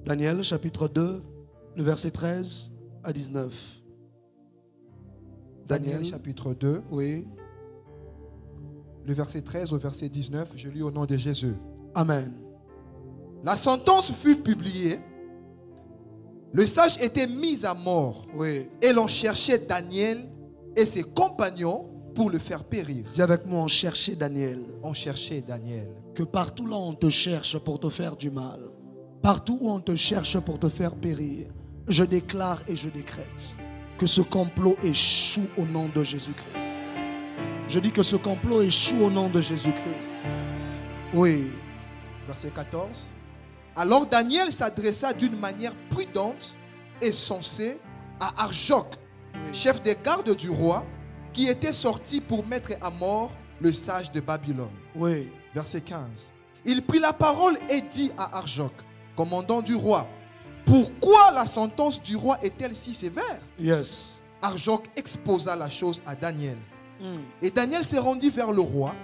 Daniel chapitre 2, le verset 13 à 19. Daniel chapitre 2, Oui. le verset 13 au verset 19, je lis au nom de Jésus. Amen. La sentence fut publiée, le sage était mis à mort, Oui. et l'on cherchait Daniel et ses compagnons pour le faire périr. Dis avec moi, on cherchait Daniel. On cherchait Daniel. Que partout là on te cherche pour te faire du mal, partout où on te cherche pour te faire périr, je déclare et je décrète que ce complot échoue au nom de Jésus-Christ. Je dis que ce complot échoue au nom de Jésus-Christ. Oui. Verset 14. Alors Daniel s'adressa d'une manière prudente et sensée à Arjoc, chef des gardes du roi, qui était sorti pour mettre à mort le sage de Babylone. Oui. Verset 15. Il prit la parole et dit à Arjoc, commandant du roi, pourquoi la sentence du roi est-elle si sévère? Yes. Arjoc exposa la chose à Daniel. Et Daniel se rendit vers le roi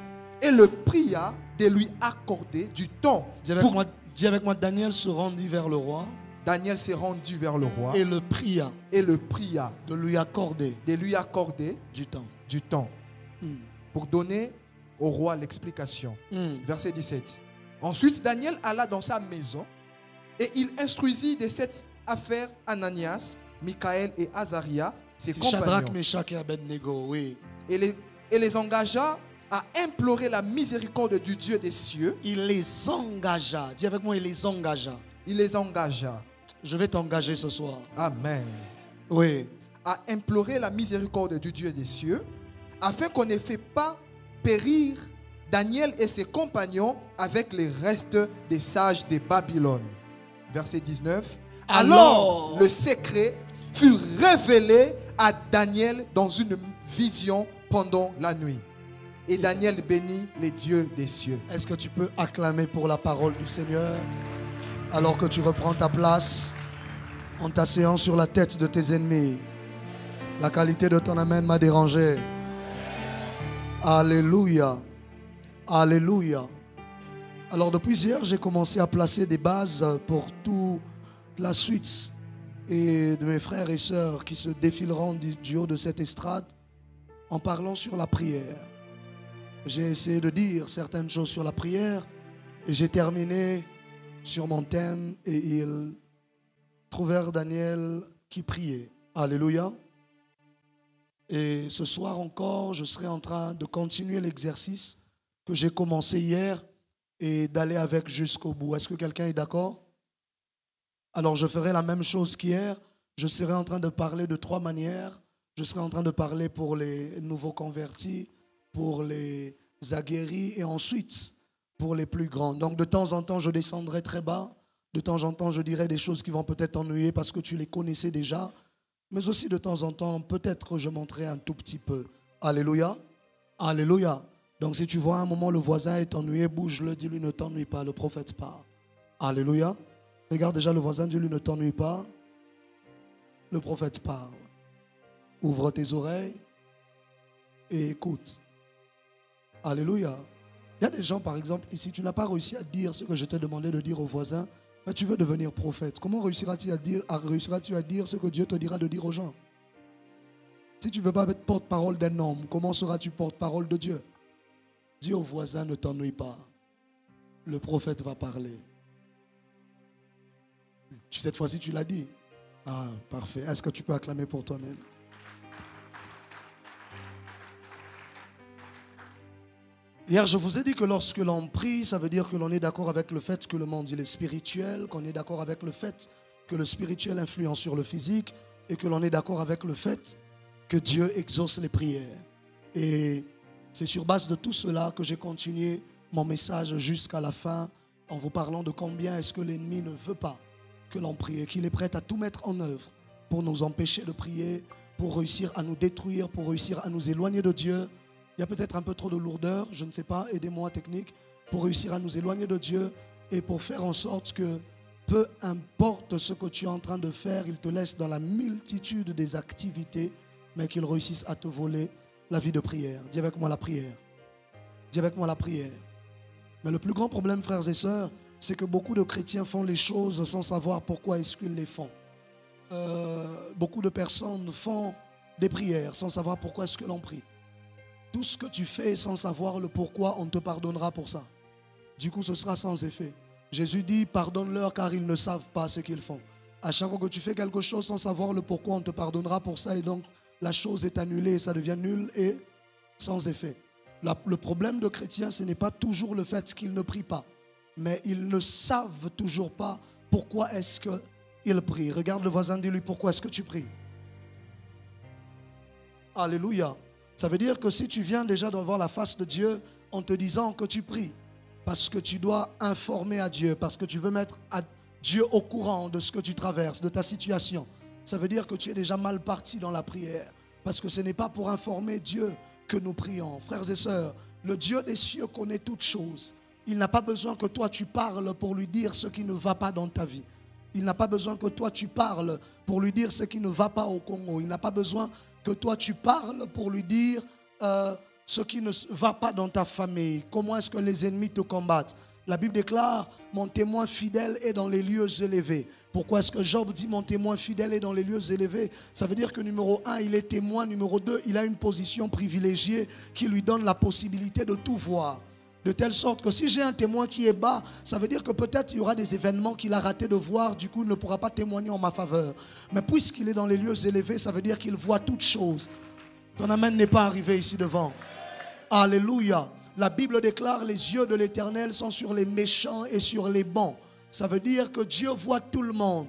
et le pria de lui accorder du temps. Dis avec moi, Daniel se rendit vers le roi. Daniel s'est rendu vers le roi et le pria de lui accorder du temps pour donner au roi l'explication. Verset 17. Ensuite, Daniel alla dans sa maison et il instruisit de cette affaire Ananias, Michaël et Azaria, ses compagnons. Shadrach, Meshach et Abednego, oui. Et les engagea à implorer la miséricorde du Dieu des cieux. Il les engagea. Dis avec moi, il les engagea. Il les engagea. Je vais t'engager ce soir. Amen. Oui. À implorer la miséricorde du Dieu des cieux, afin qu'on ne fait pas périr Daniel et ses compagnons avec les restes des sages de Babylone. Verset 19. Alors le secret fut révélé à Daniel dans une vision pendant la nuit. Et Daniel bénit les dieux des cieux. Est-ce que tu peux acclamer pour la parole du Seigneur alors que tu reprends ta place en t'asseyant sur la tête de tes ennemis? La qualité de ton amen m'a dérangé. Alléluia. Alléluia. Alors depuis hier, j'ai commencé à placer des bases pour toute la suite et de mes frères et sœurs qui se défileront du haut de cette estrade en parlant sur la prière. J'ai essayé de dire certaines choses sur la prière et j'ai terminé sur mon thème et ils trouvèrent Daniel qui priait. Alléluia. Et ce soir encore, je serai en train de continuer l'exercice que j'ai commencé hier et d'aller avec jusqu'au bout. Est-ce que quelqu'un est d'accord? Alors je ferai la même chose qu'hier. Je serai en train de parler de 3 manières. Je serai en train de parler pour les nouveaux convertis, pour les aguerris et ensuite pour les plus grands. Donc de temps en temps, je descendrai très bas. De temps en temps, je dirai des choses qui vont peut-être t'ennuyer parce que tu les connaissais déjà. Mais aussi de temps en temps, peut-être que je monterai un tout petit peu. Alléluia. Alléluia. Donc si tu vois un moment le voisin est ennuyé, bouge-le, dis-lui ne t'ennuie pas, le prophète parle. Alléluia. Regarde déjà le voisin, dis-lui ne t'ennuie pas, le prophète parle. Ouvre tes oreilles et écoute. Alléluia. Il y a des gens, par exemple, ici, tu n'as pas réussi à dire ce que je t'ai demandé de dire au voisin, mais tu veux devenir prophète. Comment réussiras-tu à dire ce que Dieu te dira de dire aux gens? Si tu ne peux pas être porte-parole d'un homme, comment seras-tu porte-parole de Dieu? Dis au voisin, ne t'ennuie pas. Le prophète va parler. Cette fois-ci, tu l'as dit. Ah, parfait. Est-ce que tu peux acclamer pour toi-même? Hier, je vous ai dit que lorsque l'on prie, ça veut dire que l'on est d'accord avec le fait que le monde il est spirituel, qu'on est d'accord avec le fait que le spirituel influence sur le physique et que l'on est d'accord avec le fait que Dieu exauce les prières. Et c'est sur base de tout cela que j'ai continué mon message jusqu'à la fin en vous parlant de combien est-ce que l'ennemi ne veut pas que l'on prie et qu'il est prêt à tout mettre en œuvre pour nous empêcher de prier, pour réussir à nous détruire, pour réussir à nous éloigner de Dieu. Il y a peut-être un peu trop de lourdeur, je ne sais pas, aidez-moi technique, pour réussir à nous éloigner de Dieu et pour faire en sorte que peu importe ce que tu es en train de faire, il te laisse dans la multitude des activités, mais qu'il réussisse à te voler la vie de prière. Dis avec moi la prière. Dis avec moi la prière. Mais le plus grand problème, frères et sœurs, c'est que beaucoup de chrétiens font les choses sans savoir pourquoi est-ce qu'ils les font. Beaucoup de personnes font des prières sans savoir pourquoi est-ce que l'on prie. Tout ce que tu fais sans savoir le pourquoi, on te pardonnera pour ça. Du coup, ce sera sans effet. Jésus dit, pardonne-leur car ils ne savent pas ce qu'ils font. À chaque fois que tu fais quelque chose sans savoir le pourquoi, on te pardonnera pour ça et donc la chose est annulée, ça devient nul et sans effet. Le problème de chrétiens, ce n'est pas toujours le fait qu'ils ne prient pas, mais ils ne savent toujours pas pourquoi est-ce qu'ils prient. Regarde le voisin, dis-lui, pourquoi est-ce que tu pries? Alléluia. Ça veut dire que si tu viens déjà devant la face de Dieu en te disant que tu pries, parce que tu dois informer à Dieu, parce que tu veux mettre Dieu au courant de ce que tu traverses, de ta situation, ça veut dire que tu es déjà mal parti dans la prière. Parce que ce n'est pas pour informer Dieu que nous prions. Frères et sœurs, le Dieu des cieux connaît toutes choses. Il n'a pas besoin que toi tu parles pour lui dire ce qui ne va pas dans ta vie. Il n'a pas besoin que toi tu parles pour lui dire ce qui ne va pas au Congo. Il n'a pas besoin que toi tu parles pour lui dire ce qui ne va pas dans ta famille. Comment est-ce que les ennemis te combattent? La Bible déclare, mon témoin fidèle est dans les lieux élevés. Pourquoi est-ce que Job dit, mon témoin fidèle est dans les lieux élevés? Ça veut dire que numéro 1, il est témoin. Numéro 2, il a une position privilégiée qui lui donne la possibilité de tout voir. De telle sorte que si j'ai un témoin qui est bas, ça veut dire que peut-être il y aura des événements qu'il a raté de voir, du coup il ne pourra pas témoigner en ma faveur. Mais puisqu'il est dans les lieux élevés, ça veut dire qu'il voit toutes choses. Ton amen n'est pas arrivé ici devant. Alléluia. La Bible déclare, les yeux de l'Éternel sont sur les méchants et sur les bons. Ça veut dire que Dieu voit tout le monde.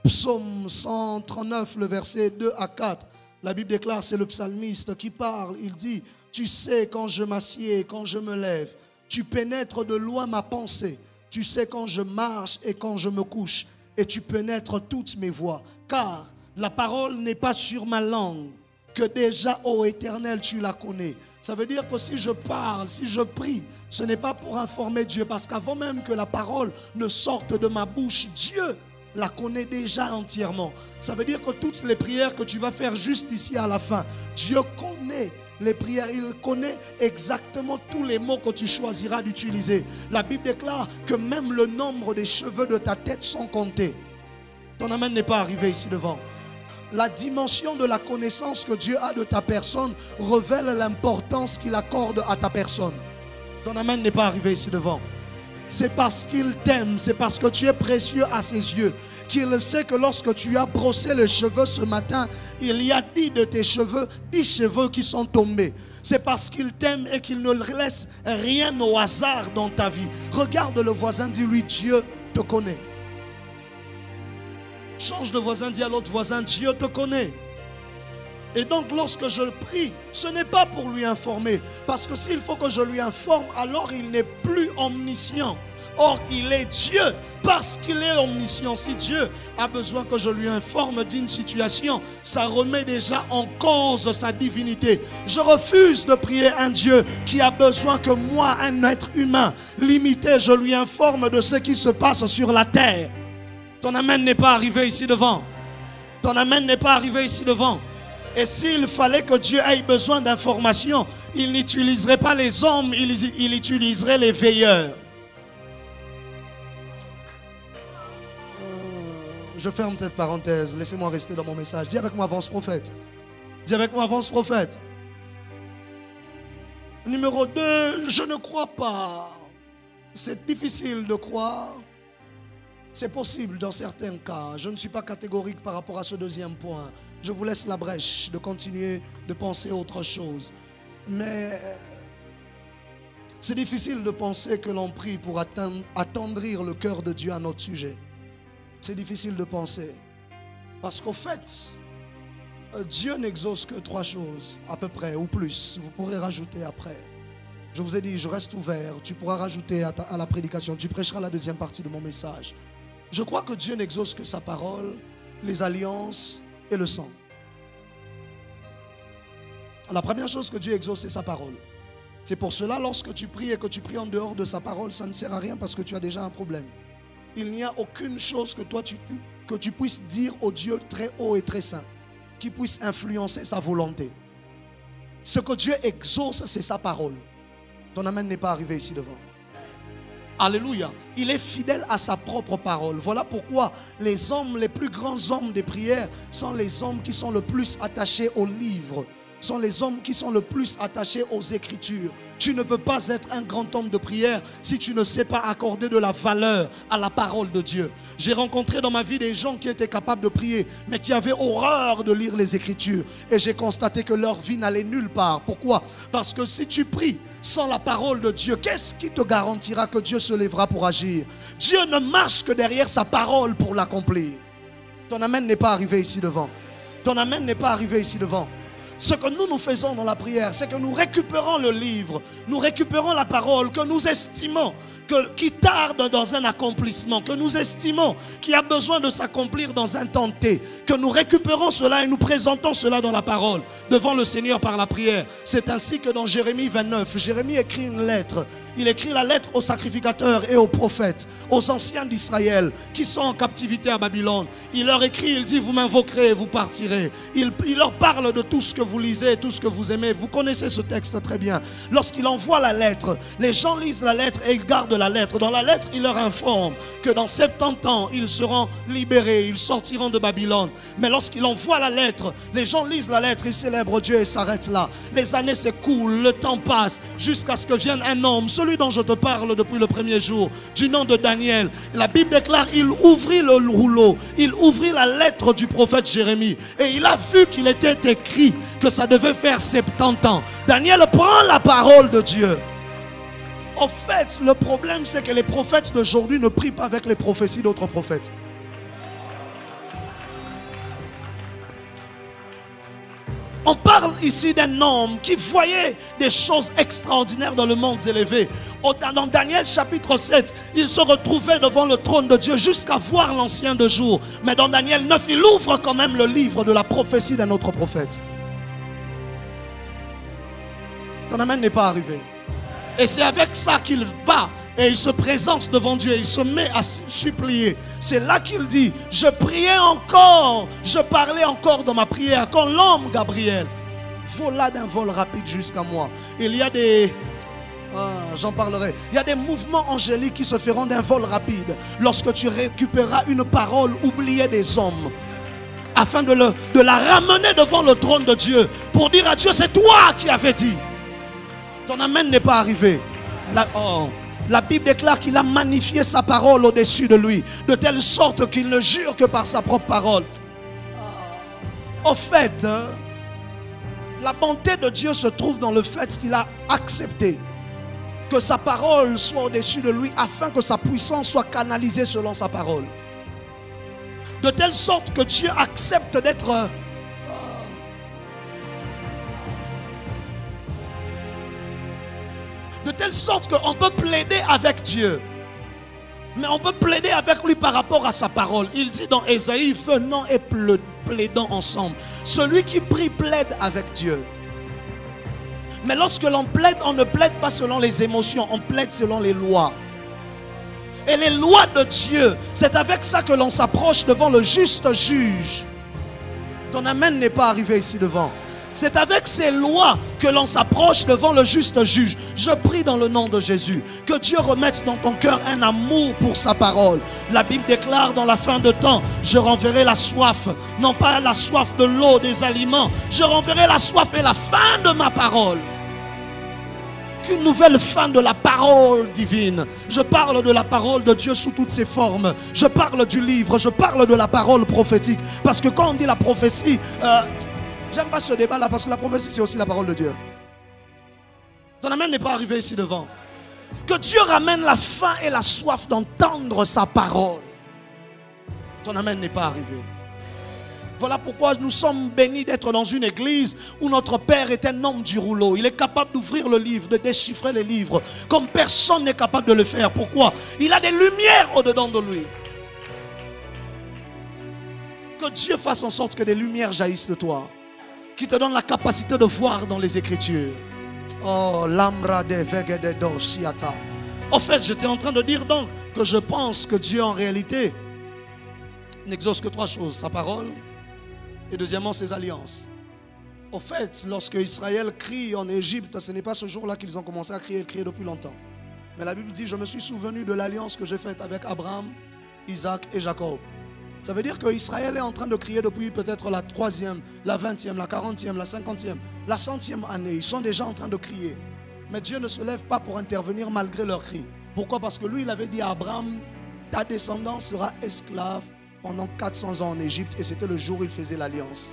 Psaume 139, le verset 2 à 4. La Bible déclare, c'est le psalmiste qui parle. Il dit, tu sais quand je m'assieds et quand je me lève. Tu pénètres de loin ma pensée. Tu sais quand je marche et quand je me couche. Et tu pénètres toutes mes voies. Car la parole n'est pas sur ma langue, que déjà, ô Éternel, tu la connais. Ça veut dire que si je parle, si je prie, ce n'est pas pour informer Dieu. Parce qu'avant même que la parole ne sorte de ma bouche, Dieu la connaît déjà entièrement. Ça veut dire que toutes les prières que tu vas faire juste ici à la fin, Dieu connaît les prières. Il connaît exactement tous les mots que tu choisiras d'utiliser. La Bible déclare que même le nombre des cheveux de ta tête sont comptés. Ton amen n'est pas arrivé ici devant. La dimension de la connaissance que Dieu a de ta personne révèle l'importance qu'il accorde à ta personne. Ton amen n'est pas arrivé ici devant. C'est parce qu'il t'aime, c'est parce que tu es précieux à ses yeux, qu'il sait que lorsque tu as brossé les cheveux ce matin, il y a 10 de tes cheveux, 10 cheveux qui sont tombés. C'est parce qu'il t'aime et qu'il ne laisse rien au hasard dans ta vie. Regarde le voisin, dis-lui, Dieu te connaît. Change de voisin, dis à l'autre voisin, Dieu te connaît. Et donc lorsque je prie, ce n'est pas pour lui informer. Parce que s'il faut que je lui informe, alors il n'est plus omniscient. Or, il est Dieu parce qu'il est omniscient. Si Dieu a besoin que je lui informe d'une situation, ça remet déjà en cause sa divinité. Je refuse de prier un Dieu qui a besoin que moi, un être humain limité, je lui informe de ce qui se passe sur la terre. Ton amen n'est pas arrivé ici devant. Ton amen n'est pas arrivé ici devant. Et s'il fallait que Dieu ait besoin d'informations, il n'utiliserait pas les hommes, il utiliserait les veilleurs. Je ferme cette parenthèse. Laissez-moi rester dans mon message. Dis avec moi, avance prophète. Dis avec moi, avance prophète. Numéro 2, je ne crois pas. C'est difficile de croire. C'est possible dans certains cas. Je ne suis pas catégorique par rapport à ce deuxième point. Je vous laisse la brèche de continuer de penser autre chose. Mais c'est difficile de penser que l'on prie pour attendrir le cœur de Dieu à notre sujet. C'est difficile de penser. Parce qu'au fait, Dieu n'exauce que 3 choses, à peu près, ou plus. Vous pourrez rajouter après. Je vous ai dit, je reste ouvert. Tu pourras rajouter à la prédication. Tu prêcheras la deuxième partie de mon message. Je crois que Dieu n'exauce que sa parole, les alliances et le sang. La première chose que Dieu exauce, c'est sa parole. C'est pour cela, lorsque tu pries et que tu pries en dehors de sa parole, ça ne sert à rien parce que tu as déjà un problème. Il n'y a aucune chose que toi que tu puisses dire au Dieu très haut et très saint qui puisse influencer sa volonté. Ce que Dieu exauce, c'est sa parole. Ton amen n'est pas arrivé ici devant. Alléluia. Il est fidèle à sa propre parole. Voilà pourquoi les hommes, les plus grands hommes des prières sont les hommes qui sont le plus attachés au livre, sont les hommes qui sont le plus attachés aux Écritures. Tu ne peux pas être un grand homme de prière si tu ne sais pas accorder de la valeur à la parole de Dieu. J'ai rencontré dans ma vie des gens qui étaient capables de prier, mais qui avaient horreur de lire les Écritures. Et j'ai constaté que leur vie n'allait nulle part. Pourquoi? Parce que si tu pries sans la parole de Dieu, qu'est-ce qui te garantira que Dieu se lèvera pour agir? Dieu ne marche que derrière sa parole pour l'accomplir. Ton amen n'est pas arrivé ici devant. Ton amen n'est pas arrivé ici devant. Ce que nous faisons dans la prière, c'est que nous récupérons le livre, nous récupérons la parole que nous estimons qui tarde dans un accomplissement, que nous estimons qui a besoin de s'accomplir dans un temps T, que nous récupérons cela et nous présentons cela dans la parole, devant le Seigneur par la prière. C'est ainsi que dans Jérémie 29, Jérémie écrit une lettre. Il écrit la lettre aux sacrificateurs et aux prophètes, aux anciens d'Israël qui sont en captivité à Babylone. Il leur écrit, il dit, vous m'invoquerez et vous partirez. Il leur parle de tout ce que vous lisez, tout ce que vous aimez. Vous connaissez ce texte très bien. Lorsqu'il envoie la lettre, les gens lisent la lettre et ils gardent la lettre. Dans la lettre, il leur informe que dans 70 ans, ils seront libérés, ils sortiront de Babylone. Mais lorsqu'il envoie la lettre, les gens lisent la lettre, ils célèbrent Dieu et s'arrêtent là. Les années s'écoulent, le temps passe, jusqu'à ce que vienne un homme, celui dont je te parle depuis le premier jour, du nom de Daniel. La Bible déclare, il ouvrit le rouleau, il ouvrit la lettre du prophète Jérémie et il a vu qu'il était écrit que ça devait faire 70 ans. Daniel prend la parole de Dieu. En fait, le problème, c'est que les prophètes d'aujourd'hui ne prient pas avec les prophéties d'autres prophètes. On parle ici d'un homme qui voyait des choses extraordinaires dans le monde élevé. Dans Daniel chapitre 7, il se retrouvait devant le trône de Dieu jusqu'à voir l'ancien de jour. Mais dans Daniel 9, il ouvre quand même le livre de la prophétie d'un autre prophète. Ton amen n'est pas arrivé. Et c'est avec ça qu'il va et il se présente devant Dieu. Il se met à supplier. C'est là qu'il dit, je priais encore, je parlais encore dans ma prière quand l'homme Gabriel vola d'un vol rapide jusqu'à moi. Il y a des... j'en parlerai. Il y a des mouvements angéliques qui se feront d'un vol rapide lorsque tu récupéreras une parole oubliée des hommes, afin de la ramener devant le trône de Dieu pour dire à Dieu, c'est toi qui avais dit. Ton amen n'est pas arrivé. La Bible déclare qu'il a magnifié sa parole au-dessus de lui, de telle sorte qu'il ne jure que par sa propre parole. En fait, la bonté de Dieu se trouve dans le fait qu'il a accepté que sa parole soit au-dessus de lui afin que sa puissance soit canalisée selon sa parole. De telle sorte que Dieu accepte d'être... de telle sorte qu'on peut plaider avec Dieu. Mais on peut plaider avec lui par rapport à sa parole. Il dit dans Ésaïe, venons et plaidons ensemble. Celui qui prie plaide avec Dieu. Mais lorsque l'on plaide, on ne plaide pas selon les émotions, on plaide selon les lois. Et les lois de Dieu, c'est avec ça que l'on s'approche devant le juste juge. Ton amen n'est pas arrivé ici devant. C'est avec ces lois que l'on s'approche devant le juste juge. Je prie dans le nom de Jésus que Dieu remette dans ton cœur un amour pour sa parole. La Bible déclare dans la fin de temps, je renverrai la soif, non pas la soif de l'eau, des aliments. Je renverrai la soif et la faim de ma parole. Qu'une nouvelle faim de la parole divine. Je parle de la parole de Dieu sous toutes ses formes. Je parle du livre, je parle de la parole prophétique. Parce que quand on dit la prophétie... j'aime pas ce débat là parce que la prophétie c'est aussi la parole de Dieu. Ton amen n'est pas arrivé ici devant. Que Dieu ramène la faim et la soif d'entendre sa parole. Ton amen n'est pas arrivé. Voilà pourquoi nous sommes bénis d'être dans une église où notre Père est un homme du rouleau. Il est capable d'ouvrir le livre, de déchiffrer les livres comme personne n'est capable de le faire. Pourquoi? Il a des lumières au-dedans de lui. Que Dieu fasse en sorte que des lumières jaillissent de toi, qui te donne la capacité de voir dans les Écritures. Oh, l'amra de vegede doshiata. En fait, j'étais en train de dire donc que je pense que Dieu en réalité n'exauce que 3 choses. Sa parole et deuxièmement ses alliances. Au fait, lorsque Israël crie en Égypte, ce n'est pas ce jour-là qu'ils ont commencé à crier, ils criaient depuis longtemps. Mais la Bible dit, je me suis souvenu de l'alliance que j'ai faite avec Abraham, Isaac et Jacob. Ça veut dire qu'Israël est en train de crier depuis peut-être la 3e, la 20e, la 40e, la 50e, la 100e année. Ils sont déjà en train de crier. Mais Dieu ne se lève pas pour intervenir malgré leurs cris. Pourquoi? Parce que lui, il avait dit à Abraham, ta descendance sera esclave pendant 400 ans en Égypte. Et c'était le jour où il faisait l'alliance.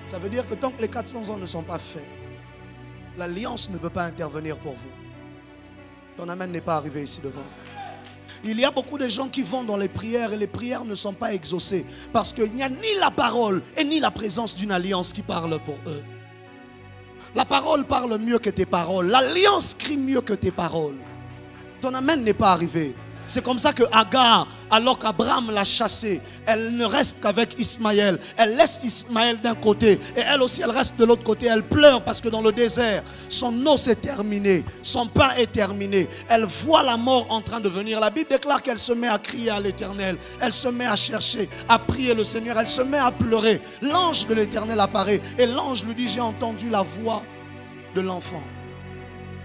Ça veut dire que tant que les 400 ans ne sont pas faits, l'alliance ne peut pas intervenir pour vous. Ton amen n'est pas arrivé ici devant. Il y a beaucoup de gens qui vont dans les prières et les prières ne sont pas exaucées parce qu'il n'y a ni la parole et ni la présence d'une alliance qui parle pour eux. La parole parle mieux que tes paroles. L'alliance crie mieux que tes paroles. Ton amen n'est pas arrivé. C'est comme ça que Agar, alors qu'Abraham l'a chassée, elle ne reste qu'avec Ismaël. Elle laisse Ismaël d'un côté et elle aussi, elle reste de l'autre côté. Elle pleure parce que dans le désert, son eau s'est terminée, son pain est terminé. Elle voit la mort en train de venir. La Bible déclare qu'elle se met à crier à l'Éternel. Elle se met à chercher, à prier le Seigneur. Elle se met à pleurer. L'ange de l'Éternel apparaît et l'ange lui dit, j'ai entendu la voix de l'enfant.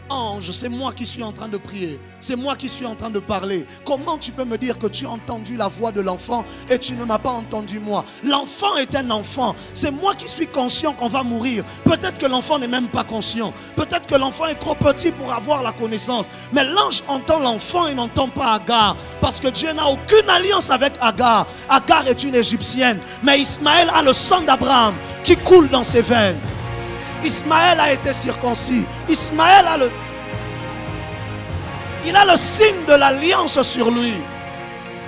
Ange, c'est moi qui suis en train de prier. C'est moi qui suis en train de parler. Comment tu peux me dire que tu as entendu la voix de l'enfant et tu ne m'as pas entendu moi? L'enfant est un enfant. C'est moi qui suis conscient qu'on va mourir. Peut-être que l'enfant n'est même pas conscient. Peut-être que l'enfant est trop petit pour avoir la connaissance. Mais l'ange entend l'enfant et n'entend pas Agar. Parce que Dieu n'a aucune alliance avec Agar. Agar est une Égyptienne. Mais Ismaël a le sang d'Abraham qui coule dans ses veines. Ismaël a été circoncis. Ismaël a il a le signe de l'alliance sur lui.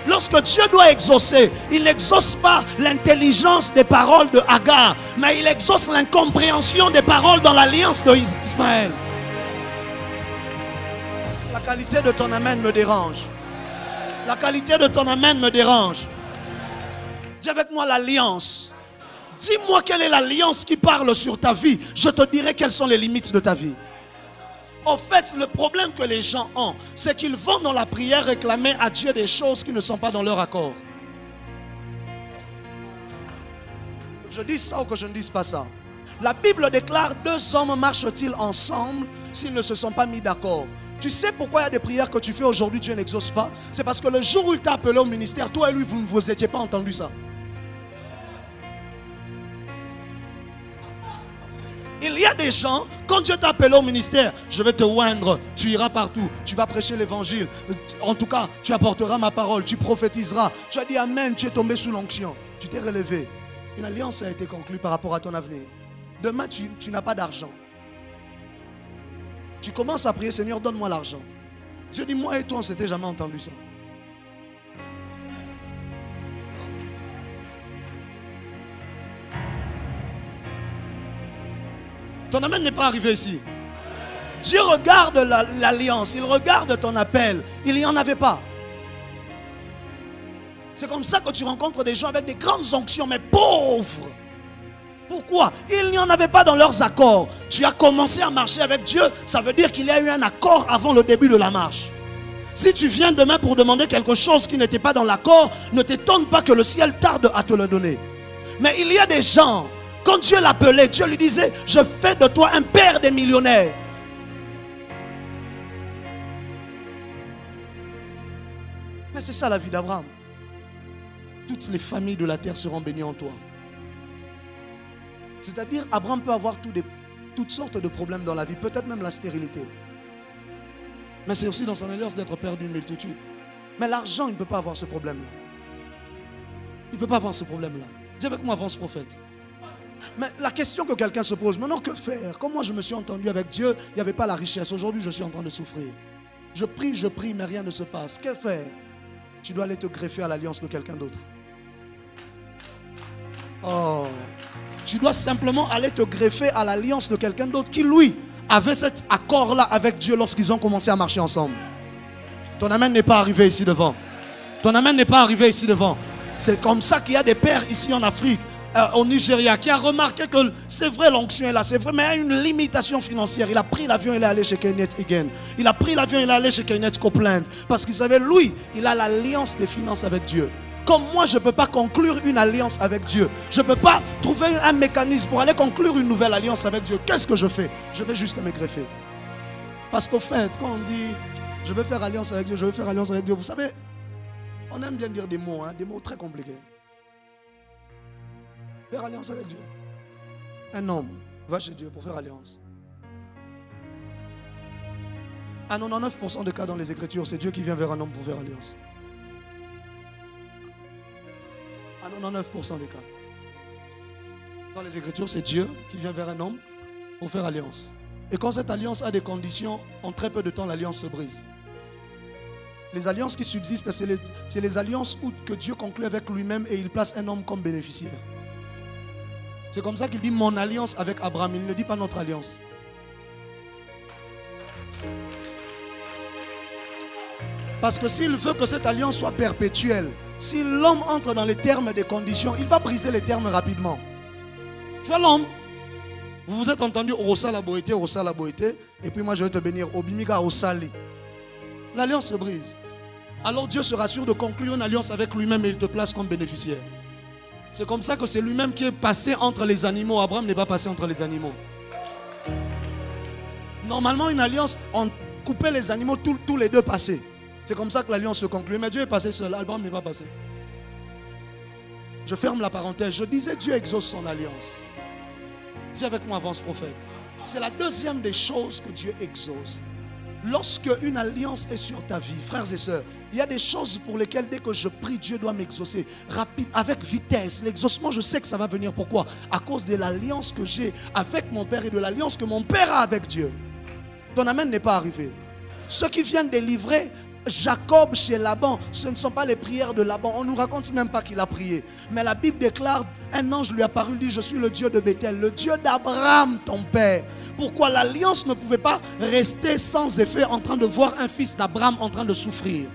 Lorsque Dieu doit exaucer, il n'exauce pas l'intelligence des paroles de Agar, mais il exauce l'incompréhension des paroles dans l'alliance d'Ismaël. La qualité de ton amen me dérange. La qualité de ton amen me dérange. Dis avec moi l'alliance. Dis-moi quelle est l'alliance qui parle sur ta vie. Je te dirai quelles sont les limites de ta vie. En fait, le problème que les gens ont, c'est qu'ils vont dans la prière réclamer à Dieu des choses qui ne sont pas dans leur accord. Que je dise ça ou que je ne dise pas ça. La Bible déclare, 2 hommes marchent-ils ensemble s'ils ne se sont pas mis d'accord. Tu sais pourquoi il y a des prières que tu fais aujourd'hui, Dieu n'exauce pas? C'est parce que le jour où il t'a appelé au ministère, toi et lui, vous ne vous étiez pas entendu ça. Il y a des gens, quand Dieu t'a appelé au ministère, je vais te oindre, tu iras partout, tu vas prêcher l'évangile. En tout cas, tu apporteras ma parole, tu prophétiseras. Tu as dit amen, tu es tombé sous l'onction. Tu t'es relevé. Une alliance a été conclue par rapport à ton avenir. Demain, tu n'as pas d'argent. Tu commences à prier, Seigneur, donne-moi l'argent. Dieu dit, moi et toi, on ne s'était jamais entendu ça. Ton amen n'est pas arrivé ici. Dieu regarde l'alliance, il regarde ton appel. Il n'y en avait pas. C'est comme ça que tu rencontres des gens avec des grandes onctions, mais pauvres. Pourquoi? Il n'y en avait pas dans leurs accords. Tu as commencé à marcher avec Dieu, ça veut dire qu'il y a eu un accord avant le début de la marche. Si tu viens demain pour demander quelque chose qui n'était pas dans l'accord, ne t'étonne pas que le ciel tarde à te le donner. Mais il y a des gens, quand Dieu l'appelait, Dieu lui disait, je fais de toi un père des millionnaires. Mais c'est ça la vie d'Abraham. Toutes les familles de la terre seront bénies en toi. C'est-à-dire, Abraham peut avoir toutes sortes de problèmes dans la vie, peut-être même la stérilité. Mais c'est aussi dans son alliance d'être père d'une multitude. Mais l'argent, il ne peut pas avoir ce problème-là. Il ne peut pas avoir ce problème-là. Dis avec moi, avance prophète. Mais la question que quelqu'un se pose, maintenant que faire? Comme moi je me suis entendu avec Dieu, il n'y avait pas la richesse. Aujourd'hui je suis en train de souffrir. Je prie, mais rien ne se passe. Que faire? Tu dois aller te greffer à l'alliance de quelqu'un d'autre. Oh, tu dois simplement aller te greffer à l'alliance de quelqu'un d'autre qui lui avait cet accord-là avec Dieu lorsqu'ils ont commencé à marcher ensemble. Ton amen n'est pas arrivé ici devant. Ton amen n'est pas arrivé ici devant. C'est comme ça qu'il y a des pères ici en Afrique, au Nigeria, qui a remarqué que c'est vrai, l'onction est là, c'est vrai, mais il y a une limitation financière. Il a pris l'avion, il est allé chez Kenneth Hagin. Il a pris l'avion, il est allé chez Kenneth Copeland. Parce qu'il savait, lui, il a l'alliance des finances avec Dieu. Comme moi, je ne peux pas conclure une alliance avec Dieu. Je ne peux pas trouver un mécanisme pour aller conclure une nouvelle alliance avec Dieu. Qu'est-ce que je fais? Je vais juste me greffer. Parce qu'au fait, quand on dit, Je veux faire alliance avec Dieu, je veux faire alliance avec Dieu. Vous savez, on aime bien dire des mots, des mots très compliqués. Faire alliance avec Dieu. Un homme va chez Dieu pour faire alliance. À 99% des cas dans les Écritures, c'est Dieu qui vient vers un homme pour faire alliance. À 99% des cas. Dans les Écritures, c'est Dieu qui vient vers un homme pour faire alliance. Et quand cette alliance a des conditions, en très peu de temps, l'alliance se brise. Les alliances qui subsistent, c'est les alliances que Dieu conclut avec lui-même et il place un homme comme bénéficiaire. C'est comme ça qu'il dit mon alliance avec Abraham. Il ne dit pas notre alliance. Parce que s'il veut que cette alliance soit perpétuelle, si l'homme entre dans les termes des conditions, il va briser les termes rapidement. Tu vois l'homme, vous vous êtes entendu Rosa la boété, et puis moi je vais te bénir, Obimiga Osali. L'alliance se brise. Alors Dieu se rassure de conclure une alliance avec lui-même et il te place comme bénéficiaire. C'est comme ça que c'est lui-même qui est passé entre les animaux. Abraham n'est pas passé entre les animaux. Normalement, une alliance, on coupait les animaux tous les deux passés. C'est comme ça que l'alliance se conclut. Mais Dieu est passé seul. Abraham n'est pas passé. Je ferme la parenthèse. Je disais Dieu exauce son alliance. Dis avec moi, avance prophète. C'est la deuxième des choses que Dieu exauce. Lorsque une alliance est sur ta vie, frères et sœurs, il y a des choses pour lesquelles dès que je prie, Dieu doit m'exaucer rapide, avec vitesse. L'exaucement, je sais que ça va venir. Pourquoi? À cause de l'alliance que j'ai avec mon Père et de l'alliance que mon Père a avec Dieu. Ton amen n'est pas arrivé. Ceux qui viennent délivrer Jacob chez Laban, ce ne sont pas les prières de Laban. On ne nous raconte même pas qu'il a prié. Mais la Bible déclare, un ange lui a apparu, il dit, je suis le Dieu de Bethel, le Dieu d'Abraham, ton père. Pourquoi l'alliance ne pouvait pas rester sans effet en train de voir un fils d'Abraham en train de souffrir?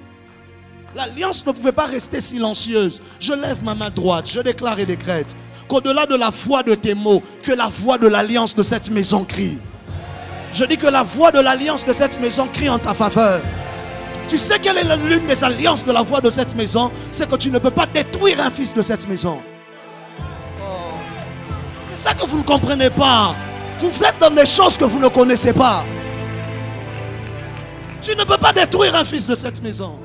L'alliance ne pouvait pas rester silencieuse. Je lève ma main droite, je déclare et décrète qu'au-delà de la voix de tes mots, que la voix de l'alliance de cette maison crie. Je dis que la voix de l'alliance de cette maison crie en ta faveur. Tu sais quelle est l'une des alliances de la voix de cette maison? C'est que tu ne peux pas détruire un fils de cette maison. C'est ça que vous ne comprenez pas. Vous êtes dans des choses que vous ne connaissez pas. Tu ne peux pas détruire un fils de cette maison.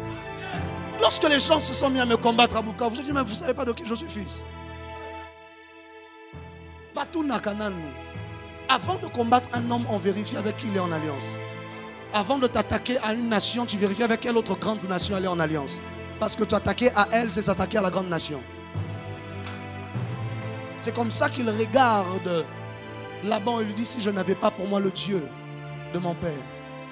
Lorsque les gens se sont mis à me combattre à Bukavu, je dis, mais vous ne savez pas de qui je suis fils. Avant de combattre un homme, on vérifie avec qui il est en alliance. Avant de t'attaquer à une nation, tu vérifies avec quelle autre grande nation elle est en alliance. Parce que t'attaquer à elle, c'est s'attaquer à la grande nation. C'est comme ça qu'il regarde Laban et lui dit, si je n'avais pas pour moi le Dieu de mon père.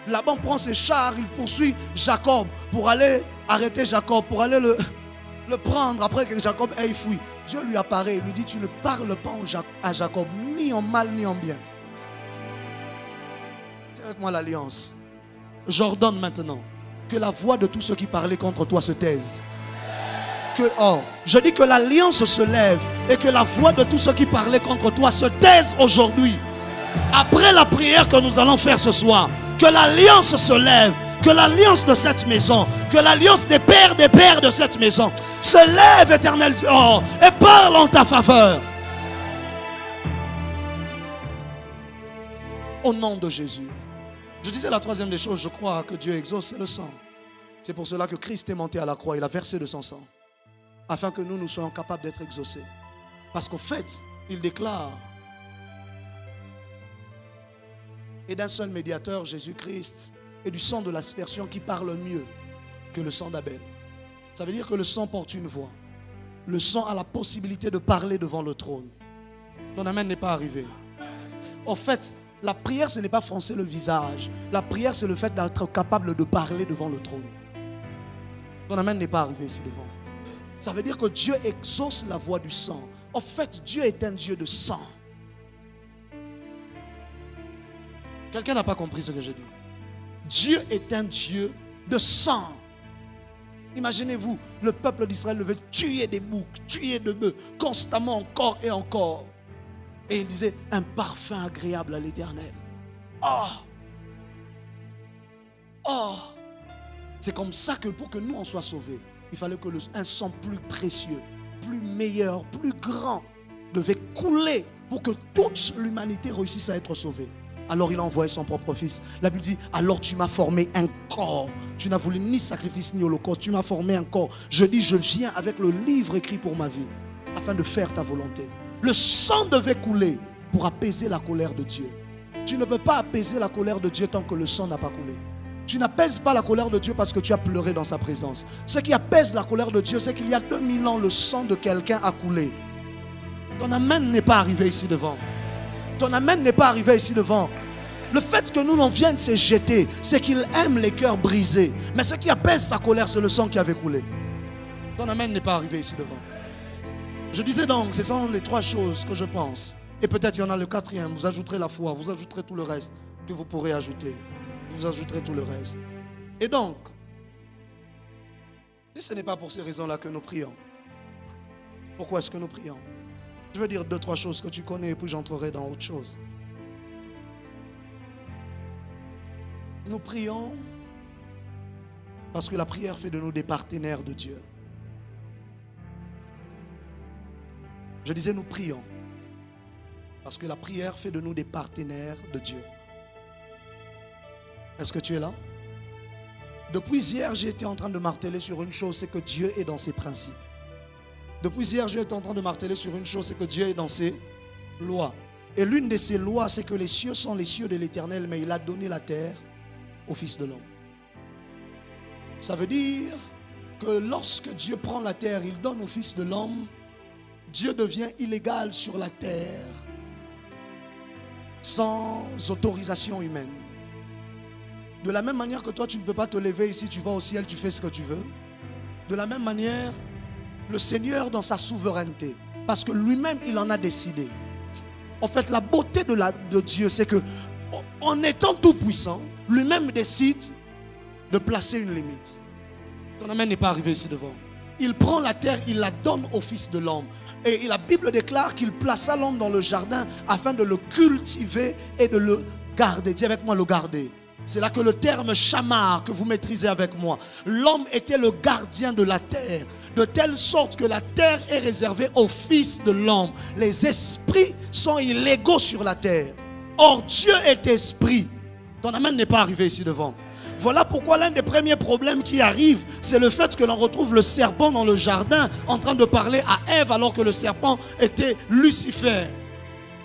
Laban prend ses chars, il poursuit Jacob pour aller arrêter Jacob, pour aller le prendre après que Jacob ait fui. Dieu lui apparaît et lui dit, tu ne parles pas à Jacob, ni en mal ni en bien. C'est avec moi l'alliance. J'ordonne maintenant que la voix de tous ceux qui parlaient contre toi se taise. Je dis que l'alliance se lève et que la voix de tous ceux qui parlaient contre toi se taise aujourd'hui. Après la prière que nous allons faire ce soir, que l'alliance se lève, que l'alliance de cette maison, que l'alliance des pères de cette maison se lève, éternel Dieu, et parle en ta faveur. Au nom de Jésus. Je disais la troisième des choses, je crois que Dieu exauce, c'est le sang. C'est pour cela que Christ est monté à la croix, il a versé de son sang, afin que nous soyons capables d'être exaucés. Parce qu'au fait, il déclare, et d'un seul médiateur, Jésus-Christ, et du sang de l'aspersion qui parle mieux que le sang d'Abel. Ça veut dire que le sang porte une voix. Le sang a la possibilité de parler devant le trône. Ton amen n'est pas arrivé. Au fait, la prière, ce n'est pas froncer le visage. La prière, c'est le fait d'être capable de parler devant le trône. Ton amen n'est pas arrivé ici devant. Ça veut dire que Dieu exauce la voix du sang. En fait, Dieu est un Dieu de sang. Quelqu'un n'a pas compris ce que je dis. Dieu est un Dieu de sang. Imaginez-vous, le peuple d'Israël devait tuer des boucs, tuer des bœufs, constamment, encore et encore. Et il disait, un parfum agréable à l'Éternel. C'est comme ça que pour que nous en soient sauvés, il fallait que un sang plus précieux, plus meilleur, plus grand devait couler pour que toute l'humanité réussisse à être sauvée. Alors il a envoyé son propre fils. La Bible dit, alors tu m'as formé un corps. Tu n'as voulu ni sacrifice ni holocauste. Tu m'as formé un corps. Je dis, je viens avec le livre écrit pour ma vie, afin de faire ta volonté. Le sang devait couler pour apaiser la colère de Dieu. Tu ne peux pas apaiser la colère de Dieu tant que le sang n'a pas coulé. Tu n'apaises pas la colère de Dieu parce que tu as pleuré dans sa présence. Ce qui apaise la colère de Dieu, c'est qu'il y a 2000 ans, le sang de quelqu'un a coulé. Ton amen n'est pas arrivé ici devant. Ton amen n'est pas arrivé ici devant. Le fait que nous, on vienne se jeter, c'est qu'il aime les cœurs brisés. Mais ce qui apaise sa colère, c'est le sang qui avait coulé. Ton amen n'est pas arrivé ici devant. Je disais donc, ce sont les 3 choses que je pense. Et peut-être il y en a le 4e. Vous ajouterez la foi, vous ajouterez tout le reste que vous pourrez ajouter. Vous ajouterez tout le reste. Et donc, et ce n'est pas pour ces raisons-là que nous prions. Pourquoi est-ce que nous prions? Je veux dire 2-3 choses que tu connais et puis j'entrerai dans autre chose. Nous prions parce que la prière fait de nous des partenaires de Dieu. Je disais nous prions parce que la prière fait de nous des partenaires de Dieu. Est-ce que tu es là? Depuis hier, j'ai été en train de marteler sur une chose, c'est que Dieu est dans ses principes. Depuis hier, j'ai été en train de marteler sur une chose, c'est que Dieu est dans ses lois. Et l'une de ces lois, c'est que les cieux sont les cieux de l'Éternel, mais il a donné la terre au Fils de l'homme. Ça veut dire que lorsque Dieu prend la terre, il donne au Fils de l'homme, Dieu devient illégal sur la terre sans autorisation humaine. De la même manière que toi, tu ne peux pas te lever ici, tu vas au ciel, tu fais ce que tu veux. De la même manière, le Seigneur dans sa souveraineté, parce que lui-même, il en a décidé. En fait, la beauté de Dieu, c'est que en étant tout puissant, lui-même décide de placer une limite. Ton amen n'est pas arrivé ici devant. Il prend la terre, il la donne au Fils de l'homme. Et la Bible déclare qu'il plaça l'homme dans le jardin afin de le cultiver et de le garder. Dis avec moi, le garder. C'est là que le terme chamar que vous maîtrisez avec moi. L'homme était le gardien de la terre, de telle sorte que la terre est réservée au Fils de l'homme. Les esprits sont illégaux sur la terre. Or, Dieu est esprit. Ton amen n'est pas arrivé ici devant. Voilà pourquoi l'un des premiers problèmes qui arrivent, c'est le fait que l'on retrouve le serpent dans le jardin en train de parler à Ève alors que le serpent était Lucifer.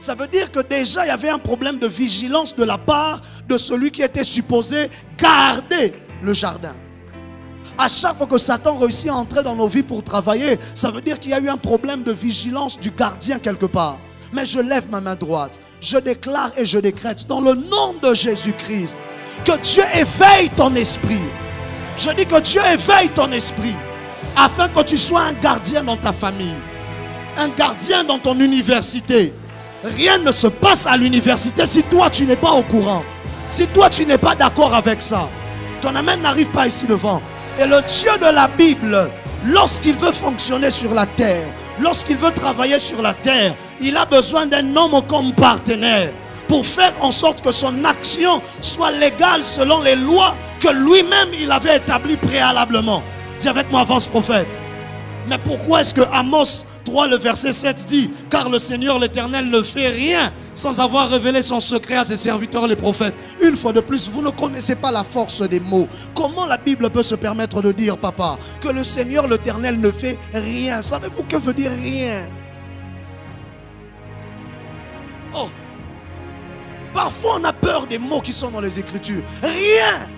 Ça veut dire que déjà il y avait un problème de vigilance de la part de celui qui était supposé garder le jardin. À chaque fois que Satan réussit à entrer dans nos vies pour travailler, ça veut dire qu'il y a eu un problème de vigilance du gardien quelque part. Mais je lève ma main droite, je déclare et je décrète dans le nom de Jésus-Christ que Dieu éveille ton esprit. Je dis que Dieu éveille ton esprit afin que tu sois un gardien dans ta famille, un gardien dans ton université. Rien ne se passe à l'université si toi tu n'es pas au courant. Si toi tu n'es pas d'accord avec ça, ton amen n'arrive pas ici devant. Et le Dieu de la Bible, lorsqu'il veut fonctionner sur la terre, lorsqu'il veut travailler sur la terre, il a besoin d'un homme comme partenaire pour faire en sorte que son action soit légale selon les lois que lui-même il avait établies préalablement. Dis avec moi, avance prophète. Mais pourquoi est-ce que Amos 3, le verset 7 dit, car le Seigneur l'Éternel ne fait rien sans avoir révélé son secret à ses serviteurs les prophètes. Une fois de plus, vous ne connaissez pas la force des mots. Comment la Bible peut se permettre de dire, papa, que le Seigneur l'Éternel ne fait rien? Savez-vous que veut dire rien? Oh, parfois on a peur des mots qui sont dans les Écritures. Rien.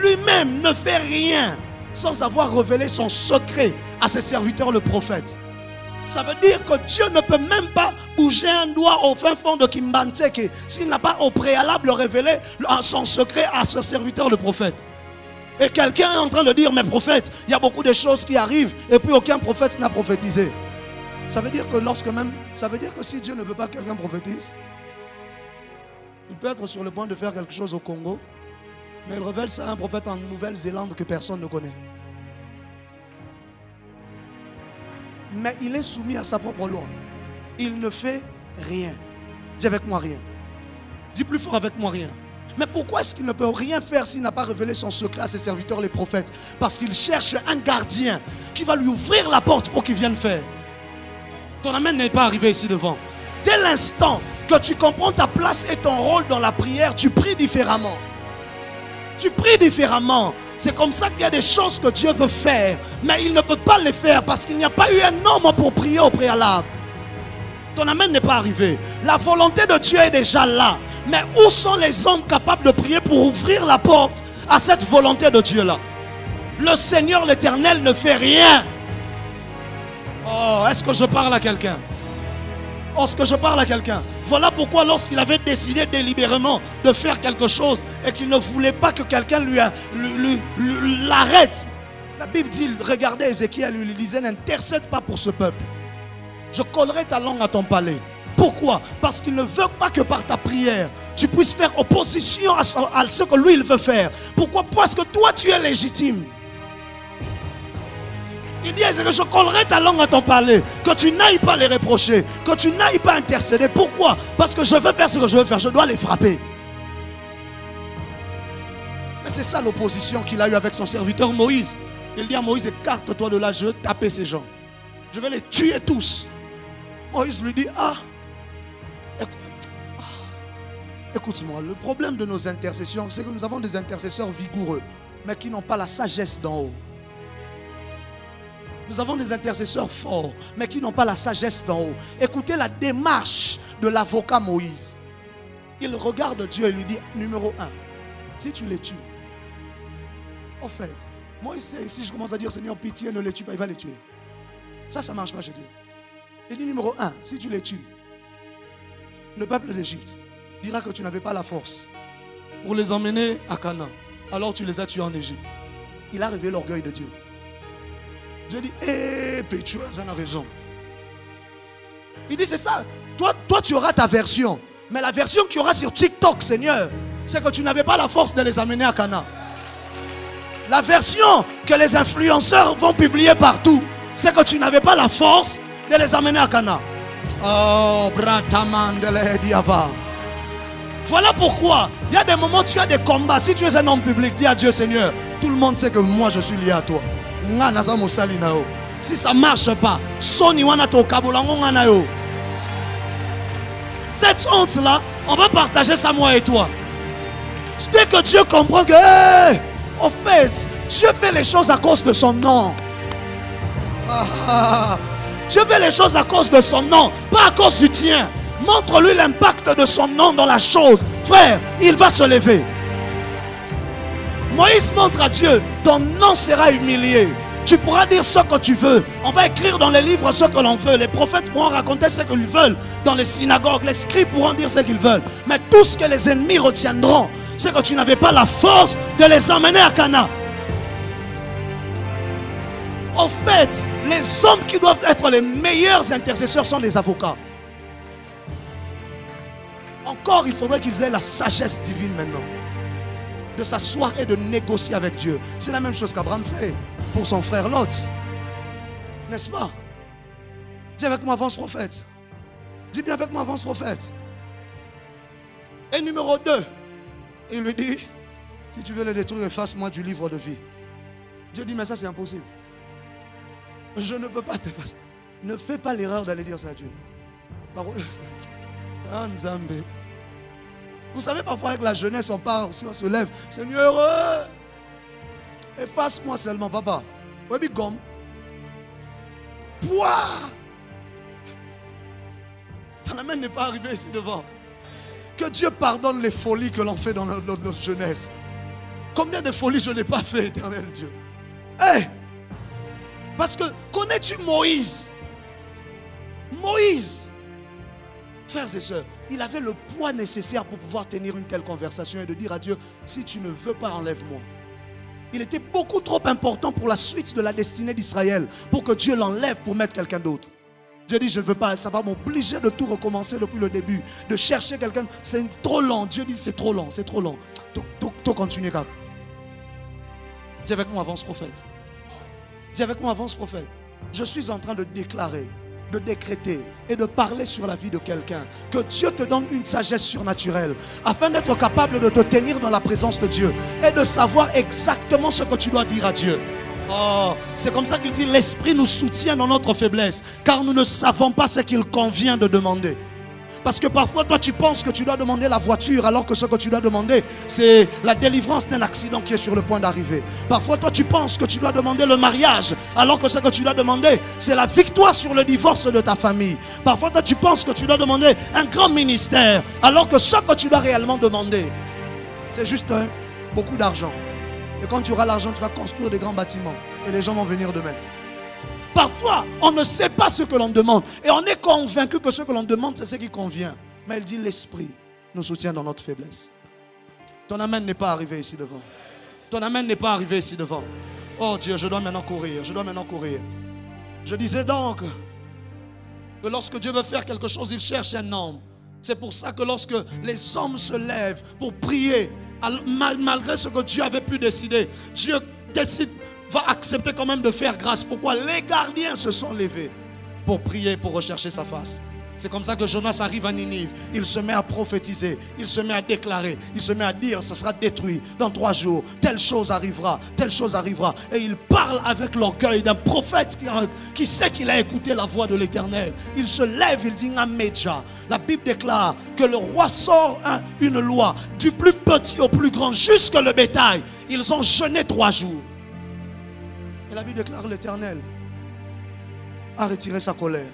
Lui-même ne fait rien sans avoir révélé son secret à ses serviteurs le prophète. Ça veut dire que Dieu ne peut même pas bouger un doigt au fin fond de Kimbanteke s'il n'a pas au préalable révélé son secret à ce serviteur le prophète. Et quelqu'un est en train de dire, mais prophète, il y a beaucoup de choses qui arrivent et puis aucun prophète n'a prophétisé. Ça veut dire que ça veut dire que si Dieu ne veut pas que quelqu'un prophétise, il peut être sur le point de faire quelque chose au Congo, mais il révèle ça à un prophète en Nouvelle-Zélande que personne ne connaît. Mais il est soumis à sa propre loi. Il ne fait rien. Dis avec moi rien. Dis plus fort avec moi rien. Mais pourquoi est-ce qu'il ne peut rien faire s'il n'a pas révélé son secret à ses serviteurs les prophètes? Parce qu'il cherche un gardien qui va lui ouvrir la porte pour qu'il vienne faire. Ton amen n'est pas arrivé ici devant. Dès l'instant que tu comprends ta place et ton rôle dans la prière, tu pries différemment. Tu pries différemment. C'est comme ça qu'il y a des choses que Dieu veut faire, mais il ne peut pas les faire parce qu'il n'y a pas eu un homme pour prier au préalable. Ton amen n'est pas arrivé. La volonté de Dieu est déjà là. Mais où sont les hommes capables de prier pour ouvrir la porte à cette volonté de Dieu-là? Le Seigneur l'Éternel ne fait rien. Oh, est-ce que je parle à quelqu'un? Est-ce que je parle à quelqu'un? Voilà pourquoi lorsqu'il avait décidé délibérément de faire quelque chose et qu'il ne voulait pas que quelqu'un l'arrête, la Bible dit, regardez Ézéchiel, lui disait, n'intercède pas pour ce peuple. Je collerai ta langue à ton palais. Pourquoi? Parce qu'il ne veut pas que par ta prière, tu puisses faire opposition à ce que lui il veut faire. Pourquoi? Parce que toi tu es légitime. Il dit, je collerai ta langue à ton palais, que tu n'ailles pas les reprocher, que tu n'ailles pas intercéder. Pourquoi? Parce que je veux faire ce que je veux faire, je dois les frapper. Mais c'est ça l'opposition qu'il a eu avec son serviteur Moïse. Il dit à Moïse, écarte-toi de là, je vais taper ces gens. Je vais les tuer tous. Moïse lui dit, écoute-moi, le problème de nos intercessions, c'est que nous avons des intercesseurs vigoureux, mais qui n'ont pas la sagesse d'en haut. Nous avons des intercesseurs forts, mais qui n'ont pas la sagesse d'en haut. Écoutez la démarche de l'avocat Moïse. Il regarde Dieu et lui dit, numéro 1, si tu les tues, en fait, Moïse, si je commence à dire, Seigneur, pitié, ne les tue pas, il va les tuer. Ça ne marche pas chez Dieu. Il dit, numéro 1, si tu les tues, le peuple d'Égypte dira que tu n'avais pas la force pour les emmener à Canaan. Alors tu les as tués en Égypte. Il a révélé l'orgueil de Dieu. Dieu dit, pétueuse, elle a raison. Il dit, c'est ça. Toi, tu auras ta version. Mais la version qu'il y aura sur TikTok, Seigneur, c'est que tu n'avais pas la force de les amener à Canaan. La version que les influenceurs vont publier partout, c'est que tu n'avais pas la force de les amener à Canaan. Oh, bratamandele diava. Voilà pourquoi il y a des moments où tu as des combats. Si tu es un homme public, dis à Dieu, Seigneur, tout le monde sait que moi je suis lié à toi. Si ça ne marche pas, cette honte-là, on va partager ça moi et toi. Dès que Dieu comprend que, au fait, Dieu fait les choses à cause de son nom. Dieu fait les choses à cause de son nom, pas à cause du tien. Montre-lui l'impact de son nom dans la chose. Frère, il va se lever. Moïse montre à Dieu, ton nom sera humilié. Tu pourras dire ce que tu veux. On va écrire dans les livres ce que l'on veut. Les prophètes pourront raconter ce qu'ils veulent dans les synagogues. Les scribes pourront dire ce qu'ils veulent. Mais tout ce que les ennemis retiendront, c'est que tu n'avais pas la force de les emmener à Canaan. En fait, les hommes qui doivent être les meilleurs intercesseurs sont les avocats. Encore, il faudrait qu'ils aient la sagesse divine maintenant. De s'asseoir et de négocier avec Dieu. C'est la même chose qu'Abraham fait pour son frère Lot. N'est-ce pas? Dis avec moi, avance prophète. Dis bien avec moi, avance prophète. Et numéro 2, il lui dit, si tu veux le détruire, efface-moi du livre de vie. Dieu dit, mais ça c'est impossible. Je ne peux pas t'effacer. Ne fais pas l'erreur d'aller dire ça à Dieu. Vous savez, parfois avec la jeunesse, on part, si on se lève, Seigneur, efface-moi seulement, papa. Oui, gomme. Pouah! Ton amène n'est pas arrivé ici devant. Que Dieu pardonne les folies que l'on fait dans notre jeunesse. Combien de folies je n'ai pas fait, éternel Dieu? Hey! Parce que, connais-tu Moïse? Moïse, frères et sœurs, il avait le poids nécessaire pour pouvoir tenir une telle conversation et de dire à Dieu, si tu ne veux pas, enlève-moi. Il était beaucoup trop important pour la suite de la destinée d'Israël, pour que Dieu l'enlève pour mettre quelqu'un d'autre. Dieu dit, je ne veux pas, ça va m'obliger de tout recommencer depuis le début, de chercher quelqu'un, c'est trop long. Dieu dit, c'est trop long, c'est trop long. Tout continuer, car. Dis avec moi, avance prophète. Dis avec moi, avance prophète. Je suis en train de déclarer, de décréter et de parler sur la vie de quelqu'un. Que Dieu te donne une sagesse surnaturelle afin d'être capable de te tenir dans la présence de Dieu et de savoir exactement ce que tu dois dire à Dieu. Oh, c'est comme ça qu'il dit, l'Esprit nous soutient dans notre faiblesse car nous ne savons pas ce qu'il convient de demander. Parce que parfois, toi, tu penses que tu dois demander la voiture, alors que ce que tu dois demander, c'est la délivrance d'un accident qui est sur le point d'arriver. Parfois, toi, tu penses que tu dois demander le mariage, alors que ce que tu dois demander, c'est la victoire sur le divorce de ta famille. Parfois, toi, tu penses que tu dois demander un grand ministère, alors que ce que tu dois réellement demander, c'est juste beaucoup d'argent. Et quand tu auras l'argent, tu vas construire des grands bâtiments. Et les gens vont venir demain. Parfois, on ne sait pas ce que l'on demande. Et on est convaincu que ce que l'on demande, c'est ce qui convient. Mais il dit, l'Esprit nous soutient dans notre faiblesse. Ton amen n'est pas arrivé ici devant. Ton amen n'est pas arrivé ici devant. Oh Dieu, je dois maintenant courir. Je dois maintenant courir. Je disais donc que lorsque Dieu veut faire quelque chose, il cherche un homme. C'est pour ça que lorsque les hommes se lèvent pour prier, malgré ce que Dieu avait pu décider, Dieu décide, va accepter quand même de faire grâce. Pourquoi? Les gardiens se sont levés pour prier, pour rechercher sa face. C'est comme ça que Jonas arrive à Ninive. Il se met à prophétiser, il se met à déclarer, il se met à dire, ça sera détruit dans 3 jours, telle chose arrivera, telle chose arrivera. Et il parle avec l'orgueil d'un prophète qui sait qu'il a écouté la voix de l'Éternel. Il se lève, il dit Ngameja. La Bible déclare que le roi sort une loi, du plus petit au plus grand, jusque le bétail. Ils ont jeûné 3 jours. Et la Bible déclare l'Éternel a retiré sa colère.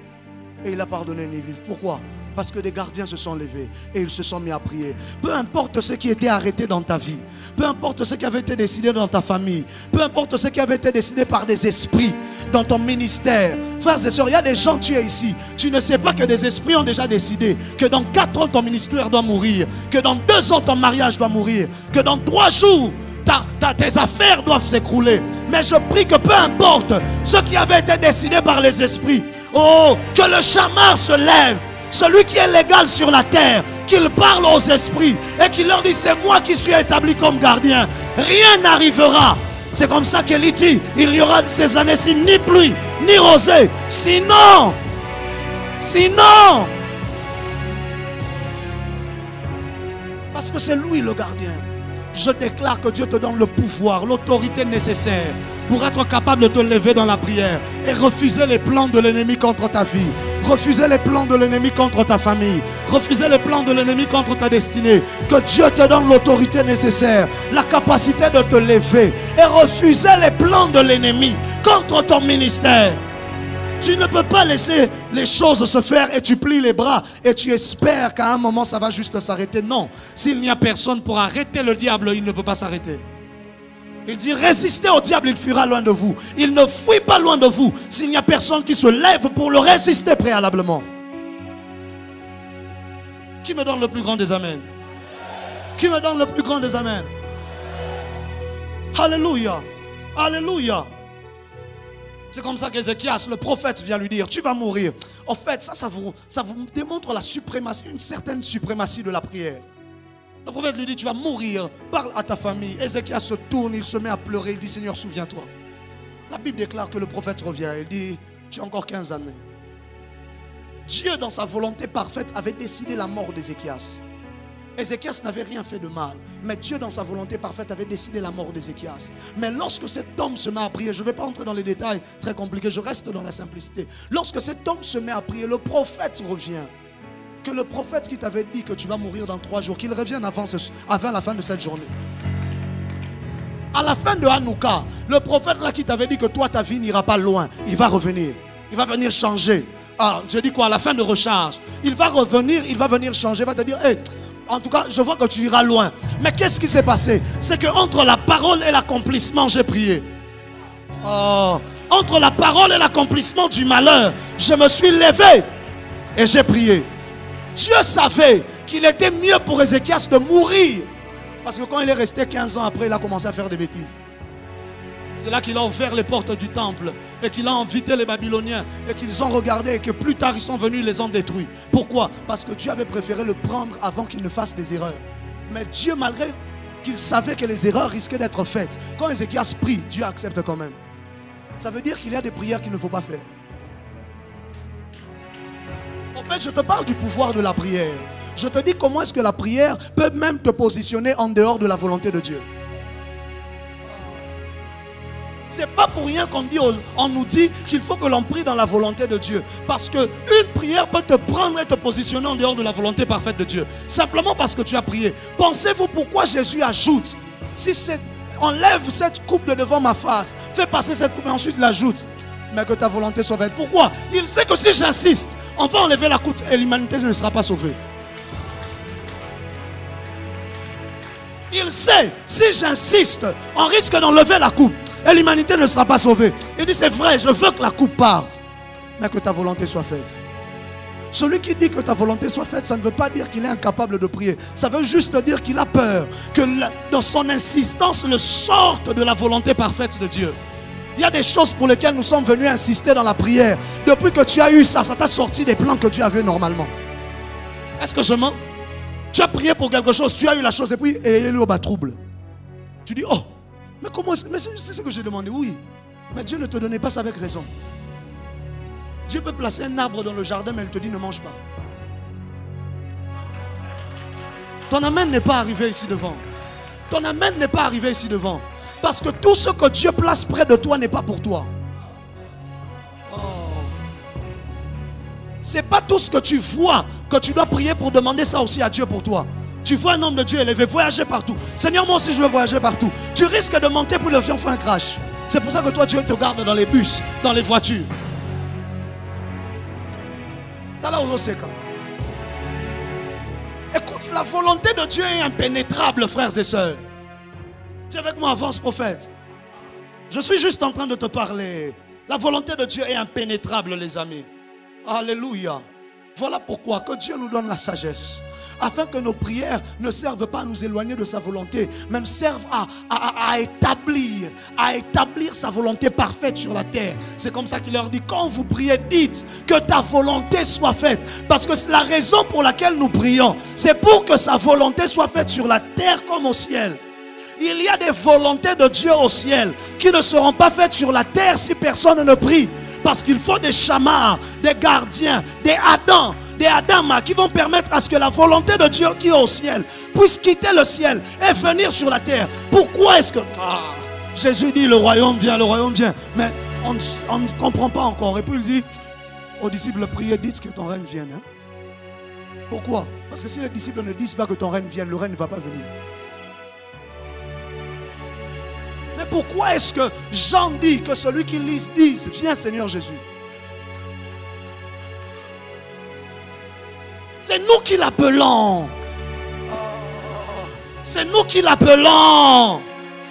Et il a pardonné Ninive. Pourquoi? Parce que des gardiens se sont levés et ils se sont mis à prier. Peu importe ce qui était arrêté dans ta vie, peu importe ce qui avait été décidé dans ta famille, peu importe ce qui avait été décidé par des esprits dans ton ministère. Frères et sœurs, il y a des gens, tu es ici, tu ne sais pas que des esprits ont déjà décidé que dans 4 ans ton ministère doit mourir, que dans 2 ans ton mariage doit mourir, que dans 3 jours tes affaires doivent s'écrouler. Mais je prie que peu importe ce qui avait été décidé par les esprits, oh, que le chamar se lève, celui qui est légal sur la terre, qu'il parle aux esprits et qu'il leur dit, c'est moi qui suis établi comme gardien, rien n'arrivera. C'est comme ça qu'Élie dit, il n'y aura de ces années-ci ni pluie, ni rosée, sinon, parce que c'est lui le gardien. Je déclare que Dieu te donne le pouvoir, l'autorité nécessaire pour être capable de te lever dans la prière et refuser les plans de l'ennemi contre ta vie, refuser les plans de l'ennemi contre ta famille, refuser les plans de l'ennemi contre ta destinée. Que Dieu te donne l'autorité nécessaire, la capacité de te lever et refuser les plans de l'ennemi contre ton ministère. Tu ne peux pas laisser les choses se faire et tu plies les bras et tu espères qu'à un moment ça va juste s'arrêter. Non, s'il n'y a personne pour arrêter le diable, il ne peut pas s'arrêter. Il dit résistez au diable, il fuira loin de vous. Il ne fuit pas loin de vous s'il n'y a personne qui se lève pour le résister préalablement. Qui me donne le plus grand des amens? Qui me donne le plus grand des amens? Alléluia, alléluia. C'est comme ça qu'Ézéchias, le prophète, vient lui dire, tu vas mourir. En fait, ça vous démontre la suprématie, une certaine suprématie de la prière. Le prophète lui dit, tu vas mourir, parle à ta famille. Ézéchias se tourne, il se met à pleurer, il dit, Seigneur, souviens-toi. La Bible déclare que le prophète revient, il dit, tu as encore 15 années. Dieu, dans sa volonté parfaite, avait décidé la mort d'Ézéchias. Ézéchias n'avait rien fait de mal, mais Dieu dans sa volonté parfaite avait décidé la mort d'Ézéchias. Mais lorsque cet homme se met à prier, je ne vais pas entrer dans les détails très compliqués, je reste dans la simplicité. Lorsque cet homme se met à prier, le prophète revient. Que le prophète qui t'avait dit que tu vas mourir dans 3 jours, qu'il revienne avant la fin de cette journée. À la fin de Hanouka, le prophète là qui t'avait dit que toi ta vie n'ira pas loin, il va revenir, il va venir changer. Ah, je dis quoi? À la fin de recharge, il va revenir, il va venir changer, il va te dire, hey, en tout cas, je vois que tu iras loin. Mais qu'est-ce qui s'est passé? C'est qu'entre la parole et l'accomplissement, j'ai prié. Oh, entre la parole et l'accomplissement du malheur, je me suis levé et j'ai prié. Dieu savait qu'il était mieux pour Ézéchias de mourir. Parce que quand il est resté 15 ans après, il a commencé à faire des bêtises. C'est là qu'il a ouvert les portes du temple et qu'il a invité les Babyloniens et qu'ils ont regardé et que plus tard ils sont venus, ils les ont détruits. Pourquoi? Parce que Dieu avait préféré le prendre avant qu'il ne fasse des erreurs. Mais Dieu, malgré qu'il savait que les erreurs risquaient d'être faites, quand Ézéchias prie, Dieu accepte quand même. Ça veut dire qu'il y a des prières qu'il ne faut pas faire. En fait, je te parle du pouvoir de la prière. Je te dis comment est-ce que la prière peut même te positionner en dehors de la volonté de Dieu. C'est pas pour rien qu'on dit, on nous dit qu'il faut que l'on prie dans la volonté de Dieu. Parce qu'une prière peut te prendre et te positionner en dehors de la volonté parfaite de Dieu. Simplement parce que tu as prié. Pensez-vous pourquoi Jésus ajoute, si enlève cette coupe de devant ma face, fais passer cette coupe et ensuite l'ajoute. Mais que ta volonté soit faite. Pourquoi? Il sait que si j'insiste, on va enlever la coupe et l'humanité ne sera pas sauvée. Il sait, si j'insiste, on risque d'enlever la coupe et l'humanité ne sera pas sauvée. Il dit, c'est vrai, je veux que la coupe parte, mais que ta volonté soit faite. Celui qui dit que ta volonté soit faite, ça ne veut pas dire qu'il est incapable de prier. Ça veut juste dire qu'il a peur que dans son insistance, le sorte de la volonté parfaite de Dieu. Il y a des choses pour lesquelles nous sommes venus insister dans la prière. Depuis que tu as eu ça, ça t'a sorti des plans que tu avais normalement. Est-ce que je mens? Tu as prié pour quelque chose, tu as eu la chose et puis il y a eu trouble. Tu dis, oh, mais comment? Mais c'est ce que j'ai demandé, oui. Mais Dieu ne te donnait pas ça avec raison. Dieu peut placer un arbre dans le jardin, mais il te dit, ne mange pas. Ton amen n'est pas arrivé ici devant. Ton amen n'est pas arrivé ici devant. Parce que tout ce que Dieu place près de toi n'est pas pour toi. C'est pas tout ce que tu vois que tu dois prier pour demander ça aussi à Dieu pour toi. Tu vois un homme de Dieu élevé, voyager partout. Seigneur, moi aussi je veux voyager partout. Tu risques de monter pour l'avion faire un crash. C'est pour ça que toi Dieu te garde dans les bus, dans les voitures. Écoute, la volonté de Dieu est impénétrable, frères et sœurs. Tu es avec moi, avance prophète. Je suis juste en train de te parler. La volonté de Dieu est impénétrable, les amis. Alléluia. Voilà pourquoi que Dieu nous donne la sagesse. Afin que nos prières ne servent pas à nous éloigner de sa volonté, mais servent à établir sa volonté parfaite sur la terre. C'est comme ça qu'il leur dit, quand vous priez, dites que ta volonté soit faite. Parce que la raison pour laquelle nous prions, c'est pour que sa volonté soit faite sur la terre comme au ciel. Il y a des volontés de Dieu au ciel qui ne seront pas faites sur la terre si personne ne prie. Parce qu'il faut des chamars, des gardiens, des Adams qui vont permettre à ce que la volonté de Dieu qui est au ciel puisse quitter le ciel et venir sur la terre. Pourquoi est-ce que... Jésus dit le royaume vient, mais on ne comprend pas encore. Et puis il dit aux disciples, priez, dites que ton règne vienne. Hein? Pourquoi? Parce que si les disciples ne disent pas que ton règne vienne, le règne ne va pas venir. Mais pourquoi est-ce que Jean dit que celui qui lit dise, viens Seigneur Jésus? C'est nous qui l'appelons. C'est nous qui l'appelons.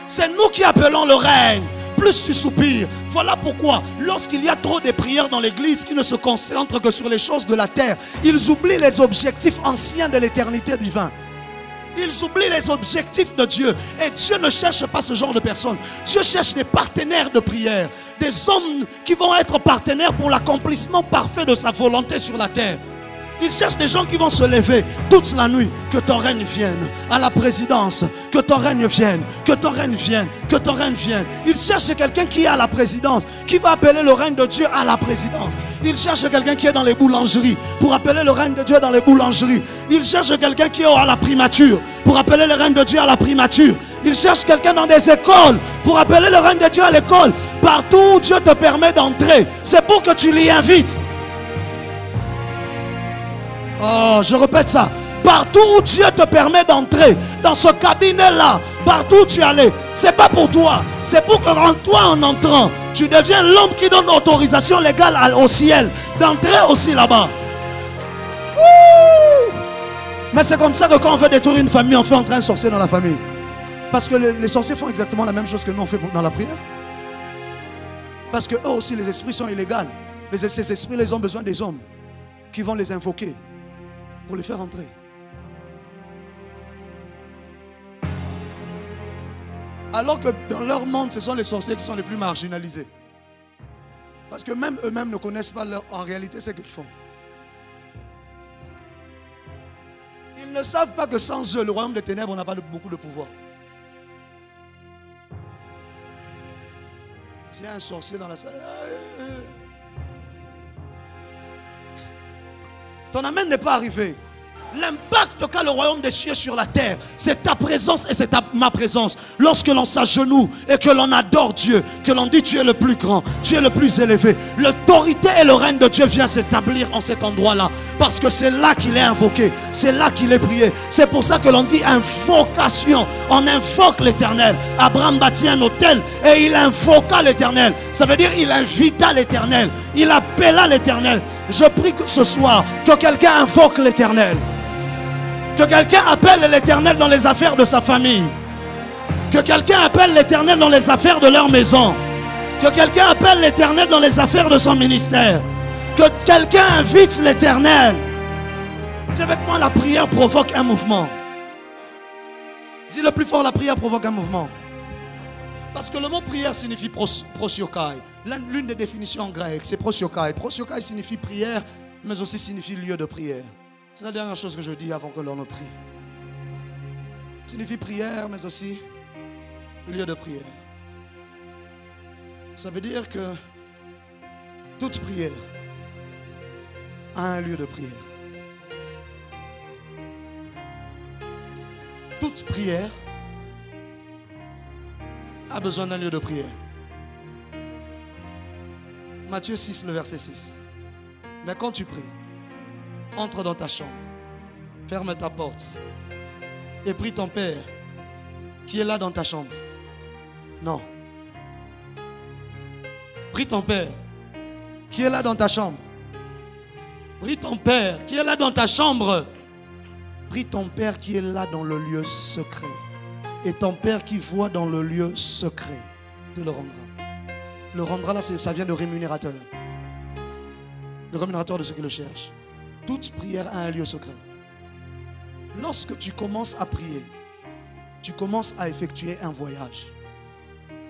C'est nous qui appelons le règne. Plus tu soupires. Voilà pourquoi, lorsqu'il y a trop de prières dans l'église qui ne se concentrent que sur les choses de la terre, ils oublient les objectifs anciens de l'éternité divine. Ils oublient les objectifs de Dieu. Et Dieu ne cherche pas ce genre de personnes. Dieu cherche des partenaires de prière. Des hommes qui vont être partenaires pour l'accomplissement parfait de sa volonté sur la terre. Il cherche des gens qui vont se lever toute la nuit. Que ton règne vienne à la présidence. Que ton règne vienne. Que ton règne vienne. Que ton règne vienne. Il cherche quelqu'un qui est à la présidence. Qui va appeler le règne de Dieu à la présidence. Il cherche quelqu'un qui est dans les boulangeries. Pour appeler le règne de Dieu dans les boulangeries. Il cherche quelqu'un qui est à la primature. Pour appeler le règne de Dieu à la primature. Il cherche quelqu'un dans des écoles. Pour appeler le règne de Dieu à l'école. Partout où Dieu te permet d'entrer. C'est pour que tu l'y invites. Oh, je répète ça. Partout où Dieu te permet d'entrer, dans ce cabinet-là, partout où tu es allé, c'est pas pour toi. C'est pour que toi, en entrant, tu deviens l'homme qui donne autorisation légale au ciel d'entrer aussi là-bas. Mais c'est comme ça que quand on veut détruire une famille, on fait entrer un sorcier dans la famille. Parce que les sorciers font exactement la même chose que nous on fait dans la prière. Parce que eux aussi, les esprits sont illégaux. Ces esprits, ils ont besoin des hommes qui vont les invoquer pour les faire entrer. Alors que dans leur monde, ce sont les sorciers qui sont les plus marginalisés. Parce que même eux-mêmes ne connaissent pas en réalité ce qu'ils font. Ils ne savent pas que sans eux, le royaume des ténèbres n'a pas beaucoup de pouvoir. S'il y a un sorcier dans la salle, ton amen n'est pas arrivé. L'impact qu'a le royaume des cieux sur la terre, c'est ta présence et c'est ma présence. Lorsque l'on s'agenouille et que l'on adore Dieu, que l'on dit tu es le plus grand, tu es le plus élevé, l'autorité et le règne de Dieu vient s'établir en cet endroit-là. Parce que c'est là qu'il est invoqué, c'est là qu'il est prié. C'est pour ça que l'on dit invocation. On invoque l'Éternel. Abraham bâtit un autel et il invoqua l'Éternel. Ça veut dire il invita l'Éternel, il appela l'Éternel. Je prie que ce soir que quelqu'un invoque l'Éternel. Que quelqu'un appelle l'Éternel dans les affaires de sa famille. Que quelqu'un appelle l'Éternel dans les affaires de leur maison. Que quelqu'un appelle l'Éternel dans les affaires de son ministère. Que quelqu'un invite l'Éternel. Dis avec moi, la prière provoque un mouvement. Dis le plus fort, la prière provoque un mouvement. Parce que le mot prière signifie prosiokai. L'une des définitions en grec, c'est prosiokai. Prosiokai signifie prière, mais aussi signifie lieu de prière. C'est la dernière chose que je dis avant que l'on ne prie. Signifie prière, mais aussi lieu de prière. Ça veut dire que toute prière a un lieu de prière. Toute prière a besoin d'un lieu de prière. Matthieu 6, le verset 6. Mais quand tu pries, entre dans ta chambre, ferme ta porte et prie ton Père qui est là dans ta chambre. Non. Prie ton Père qui est là dans ta chambre. Prie ton Père qui est là dans ta chambre. Prie ton Père qui est là dans le lieu secret. Et ton Père qui voit dans le lieu secret te le rendra. Le rendra là, ça vient de rémunérateur. Le rémunérateur de ceux qui le cherchent. Toute prière a un lieu secret. Lorsque tu commences à prier, tu commences à effectuer un voyage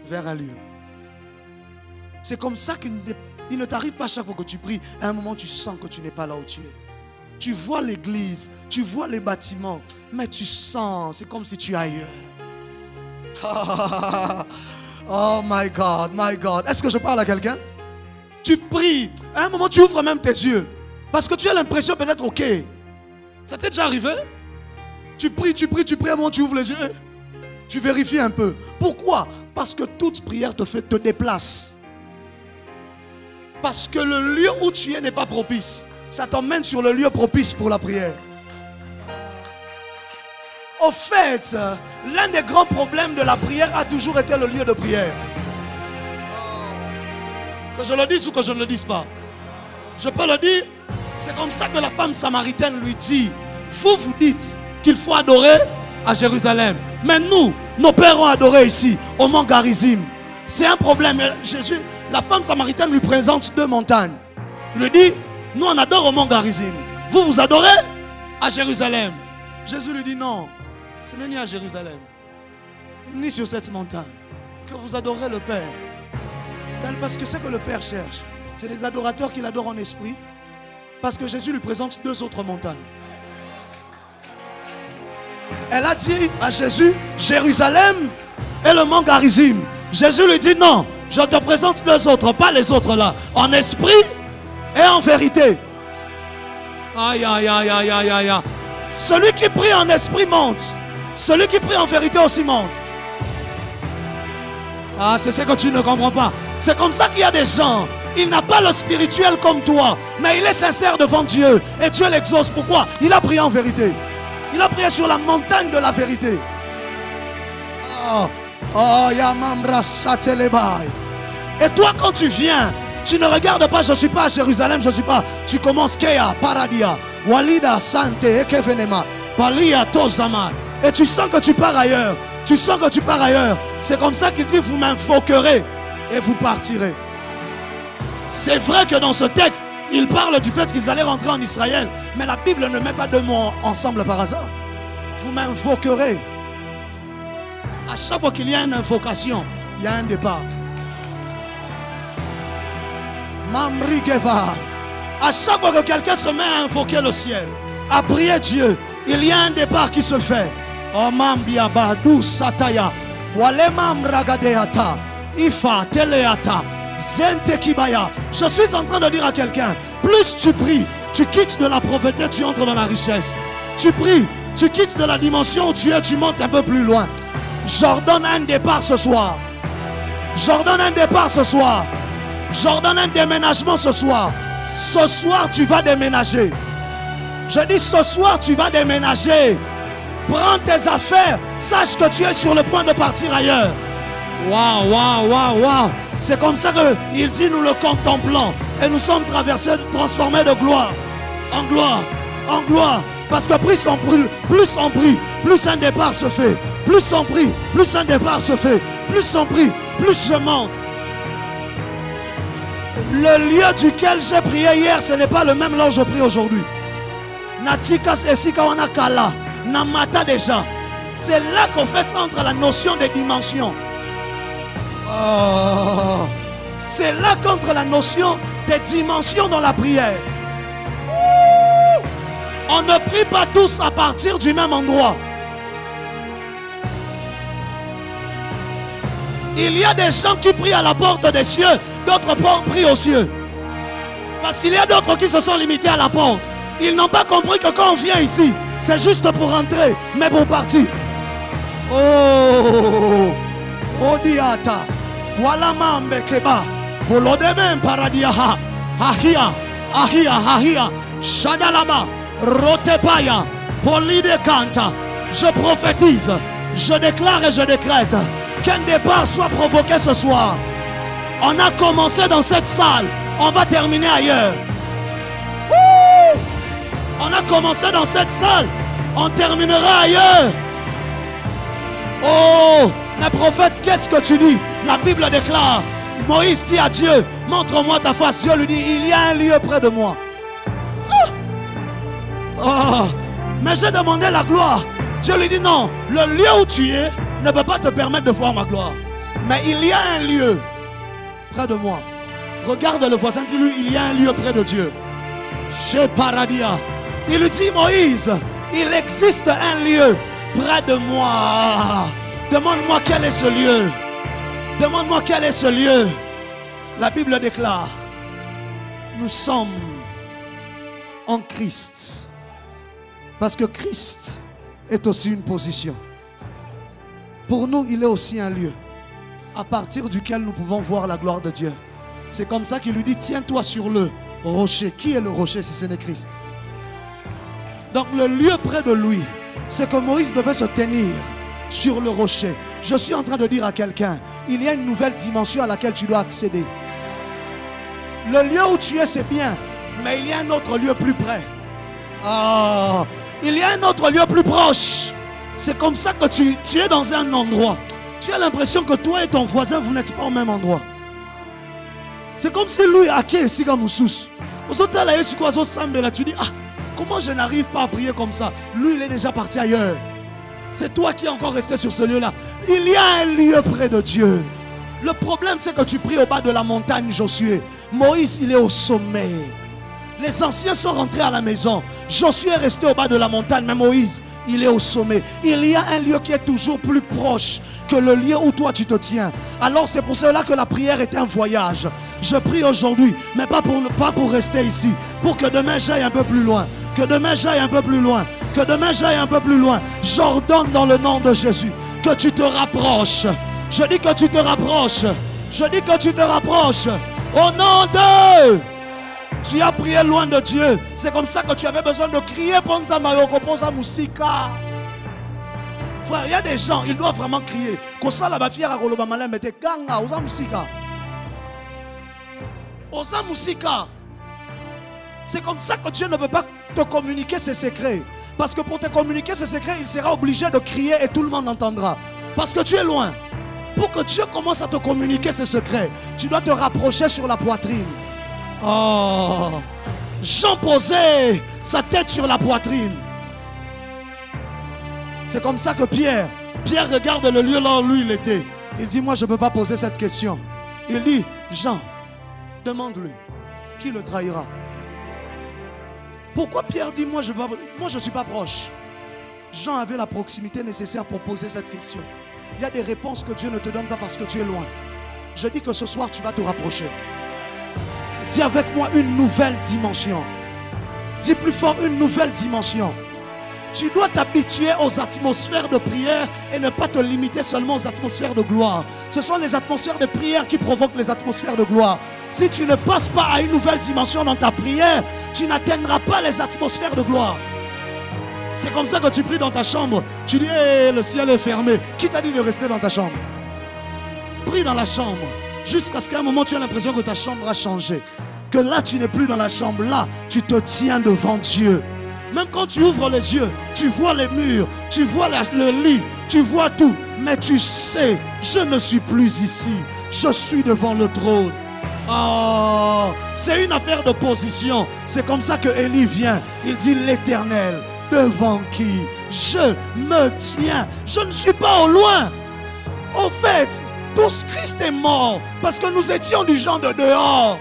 vers un lieu. C'est comme ça qu'il ne t'arrive pas chaque fois que tu pries. À un moment, tu sens que tu n'es pas là où tu es. Tu vois l'église, tu vois les bâtiments, mais tu sens, c'est comme si tu es ailleurs. Oh my God, my God. Est-ce que je parle à quelqu'un? Tu pries. À un moment, tu ouvres même tes yeux. Parce que tu as l'impression peut-être, ok. Ça t'est déjà arrivé? Tu pries, à un moment, tu ouvres les yeux. Tu vérifies un peu. Pourquoi? Parce que toute prière te déplace. Parce que le lieu où tu es n'est pas propice. Ça t'emmène sur le lieu propice pour la prière. Au fait, l'un des grands problèmes de la prière a toujours été le lieu de prière. Que je le dise ou que je ne le dise pas? Je peux le dire. C'est comme ça que la femme samaritaine lui dit: vous dites qu'il faut adorer à Jérusalem. Mais nous, nos pères ont adoré ici, au mont Garizim. C'est un problème. Jésus, la femme samaritaine lui présente deux montagnes. Il lui dit: nous on adore au mont Garizim. Vous adorez à Jérusalem. Jésus lui dit: non, ce n'est ni à Jérusalem, ni sur cette montagne que vous adorez le Père. Parce que ce que le Père cherche, c'est des adorateurs qu'il adore en esprit. Parce que Jésus lui présente deux autres montagnes. Elle a dit à Jésus: Jérusalem et le mont Garizim. Jésus lui dit: non, je te présente deux autres, pas les autres là. En esprit et en vérité. Aïe, aïe, aïe, aïe, aïe, aïe. Celui qui prie en esprit monte. Celui qui prie en vérité aussi monte. Ah, c'est ce que tu ne comprends pas. C'est comme ça qu'il y a des gens. Il n'a pas le spirituel comme toi, mais il est sincère devant Dieu. Et Dieu l'exauce. Pourquoi? Il a prié en vérité. Il a prié sur la montagne de la vérité. Et toi, quand tu viens, tu ne regardes pas: je ne suis pas à Jérusalem, je ne suis pas. Tu commences Kea, Paradia, Walida, Sante, Ekevenema, Palia, Tozama. Et tu sens que tu pars ailleurs. Tu sens que tu pars ailleurs. C'est comme ça qu'il dit: vous m'invoquerez et vous partirez. C'est vrai que dans ce texte, il parle du fait qu'ils allaient rentrer en Israël. Mais la Bible ne met pas deux mots ensemble par hasard. Vous m'invoquerez. À chaque fois qu'il y a une invocation, il y a un départ. Mamri Geva. À chaque fois que quelqu'un se met à invoquer le ciel, à prier Dieu, il y a un départ qui se fait. Omambia Badu Sataya. Walemam Ragadeata. Ifa Teleata. Zente Kibaya. Je suis en train de dire à quelqu'un: plus tu pries, tu quittes de la pauvreté, tu entres dans la richesse. Tu pries, tu quittes de la dimension où tu es, tu montes un peu plus loin. J'ordonne un départ ce soir. J'ordonne un départ ce soir. J'ordonne un déménagement ce soir. Ce soir, tu vas déménager. Je dis ce soir, tu vas déménager. Prends tes affaires. Sache que tu es sur le point de partir ailleurs. Waouh, waouh, waouh, waouh. C'est comme ça qu'il dit, nous le contemplons. Et nous sommes traversés, transformés de gloire en gloire, en gloire. Parce que plus on prie, plus un départ se fait. Plus on prie, plus un départ se fait. Plus on prie, plus je monte. Le lieu duquel j'ai prié hier, ce n'est pas le même là où je prie aujourd'hui. Natikas esikawana kala, namata déjà. C'est là qu'en fait entre la notion des dimensions. Oh. C'est là qu'entre la notion des dimensions dans la prière. On ne prie pas tous à partir du même endroit. Il y a des gens qui prient à la porte des cieux, d'autres prient aux cieux. Parce qu'il y a d'autres qui se sont limités à la porte. Ils n'ont pas compris que quand on vient ici, c'est juste pour entrer, mais pour partir. Oh, Odiata, Walama Mbekeba, Volodemem Paradiaha, Ahia, Ahia, Ahia, Shadalaba, Rotepaya, Polide Kanta. Je prophétise, je déclare et je décrète qu'un départ soit provoqué ce soir. On a commencé dans cette salle, on va terminer ailleurs. Woo! On a commencé dans cette salle, on terminera ailleurs. Oh, mais prophète, qu'est-ce que tu dis? La Bible déclare, Moïse dit à Dieu, montre-moi ta face. Dieu lui dit, il y a un lieu près de moi. Oh, mais j'ai demandé la gloire. Dieu lui dit non, le lieu où tu es ne peut pas te permettre de voir ma gloire. Mais il y a un lieu près de moi. Regarde le voisin, dis-lui, il y a un lieu près de Dieu. Chez Paradia. Il lui dit, Moïse, il existe un lieu près de moi. Demande-moi quel est ce lieu. Demande-moi quel est ce lieu. La Bible déclare, nous sommes en Christ. Parce que Christ est aussi une position. Pour nous, il est aussi un lieu à partir duquel nous pouvons voir la gloire de Dieu. C'est comme ça qu'il lui dit, tiens-toi sur le rocher. Qui est le rocher si ce n'est Christ? Donc le lieu près de lui, c'est que Moïse devait se tenir sur le rocher. Je suis en train de dire à quelqu'un, il y a une nouvelle dimension à laquelle tu dois accéder. Le lieu où tu es, c'est bien, mais il y a un autre lieu plus près. Ah, il y a un autre lieu plus proche. C'est comme ça que tu es dans un endroit. Tu as l'impression que toi et ton voisin, vous n'êtes pas au même endroit. C'est comme si lui, tu dis, ah, comment je n'arrive pas à prier comme ça? Lui, il est déjà parti ailleurs. C'est toi qui es encore resté sur ce lieu-là. Il y a un lieu près de Dieu. Le problème, c'est que tu pries au bas de la montagne, Josué. Moïse, il est au sommet. Les anciens sont rentrés à la maison. Josué est resté au bas de la montagne, mais Moïse, il est au sommet. Il y a un lieu qui est toujours plus proche que le lieu où toi tu te tiens. Alors c'est pour cela que la prière est un voyage. Je prie aujourd'hui, mais pas pour rester ici. Pour que demain j'aille un peu plus loin. Que demain j'aille un peu plus loin. Que demain j'aille un peu plus loin. J'ordonne dans le nom de Jésus que tu te rapproches. Je dis que tu te rapproches. Je dis que tu te rapproches. Au nom de... Tu as prié loin de Dieu. C'est comme ça que tu avais besoin de crier. Ponza Mayoko, Ponza Musika. Frère, il y a des gens, ils doivent vraiment crier. Kosa la bafière à Goloba Malem mette Ganga, Oza Musika. Oza Musika. C'est comme ça que Dieu ne peut pas te communiquer ses secrets. Parce que pour te communiquer ses secrets, il sera obligé de crier et tout le monde l'entendra. Parce que tu es loin. Pour que Dieu commence à te communiquer ses secrets, tu dois te rapprocher sur la poitrine. Oh, Jean posait sa tête sur la poitrine. C'est comme ça que Pierre regarde le lieu là où lui il était. Il dit, moi je ne peux pas poser cette question. Il dit, Jean, demande-lui, qui le trahira? Pourquoi Pierre dit, moi je ne suis pas proche? Jean avait la proximité nécessaire pour poser cette question. Il y a des réponses que Dieu ne te donne pas parce que tu es loin. Je dis que ce soir tu vas te rapprocher. Dis avec moi une nouvelle dimension. Dis plus fort, une nouvelle dimension. Tu dois t'habituer aux atmosphères de prière et ne pas te limiter seulement aux atmosphères de gloire. Ce sont les atmosphères de prière qui provoquent les atmosphères de gloire. Si tu ne passes pas à une nouvelle dimension dans ta prière, tu n'atteindras pas les atmosphères de gloire. C'est comme ça que tu pries dans ta chambre. Tu dis, hey, le ciel est fermé. Qui t'a dit de rester dans ta chambre? Prie dans la chambre. Jusqu'à ce qu'à un moment, tu aies l'impression que ta chambre a changé. Que là, tu n'es plus dans la chambre. Là, tu te tiens devant Dieu. Même quand tu ouvres les yeux, tu vois les murs, tu vois le lit, tu vois tout. Mais tu sais, je ne suis plus ici. Je suis devant le trône. Oh, c'est une affaire de position. C'est comme ça que Élie vient. Il dit l'Éternel, devant qui je me tiens. Je ne suis pas au loin. Au fait, Christ est mort parce que nous étions du genre de dehors.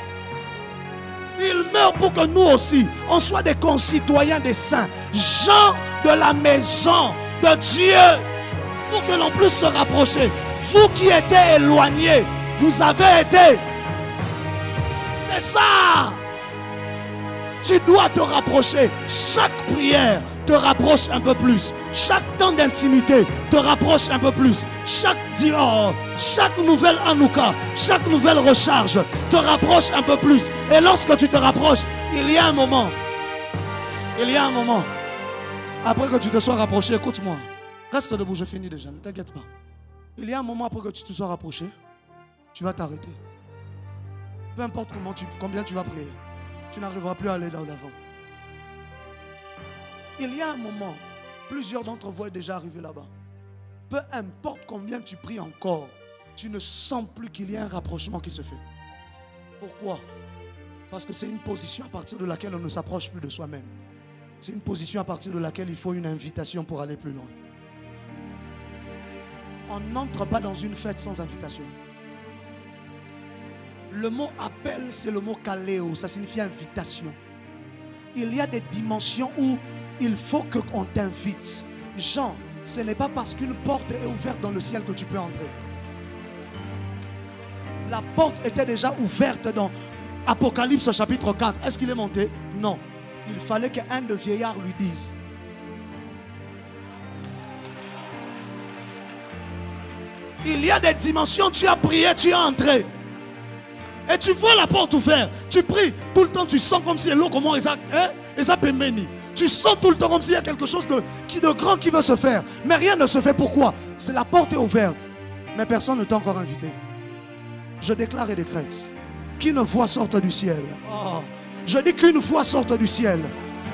Il meurt pour que nous aussi, on soit des concitoyens des saints, gens de la maison de Dieu, pour que l'on puisse se rapprocher. Vous qui étiez éloignés, vous avez été. C'est ça. Tu dois te rapprocher. Chaque prière te rapproche un peu plus. Chaque temps d'intimité te rapproche un peu plus. Chaque nouvelle Hanouka, chaque nouvelle recharge te rapproche un peu plus. Et lorsque tu te rapproches, il y a un moment. Après que tu te sois rapproché, écoute-moi. Reste debout, je finis déjà, ne t'inquiète pas. Il y a un moment après que tu te sois rapproché, tu vas t'arrêter. Peu importe combien tu vas prier, tu n'arriveras plus à aller dans l'avant. Il y a un moment, plusieurs d'entre vous êtes déjà arrivés là-bas. Peu importe combien tu pries encore, tu ne sens plus qu'il y a un rapprochement qui se fait. Pourquoi? Parce que c'est une position à partir de laquelle on ne s'approche plus de soi-même. C'est une position à partir de laquelle il faut une invitation pour aller plus loin. On n'entre pas dans une fête sans invitation. Le mot appel, c'est le mot kaléo, ça signifie invitation. Il y a des dimensions où il faut qu'on t'invite. Jean, ce n'est pas parce qu'une porte est ouverte dans le ciel que tu peux entrer. La porte était déjà ouverte dans Apocalypse chapitre 4. Est-ce qu'il est monté? Non. Il fallait qu'un de vieillards lui dise. Il y a des dimensions, tu as prié, tu es entré. Et tu vois la porte ouverte. Tu pries, tout le temps tu sens comme si l'eau comment tu sens tout le temps comme s'il y a quelque chose de grand qui veut se faire. Mais rien ne se fait. Pourquoi? C'est la porte est ouverte. Mais personne ne t'a encore invité. Je déclare et décrète qu'une voix sorte du ciel. Oh. Je dis qu'une voix sorte du ciel.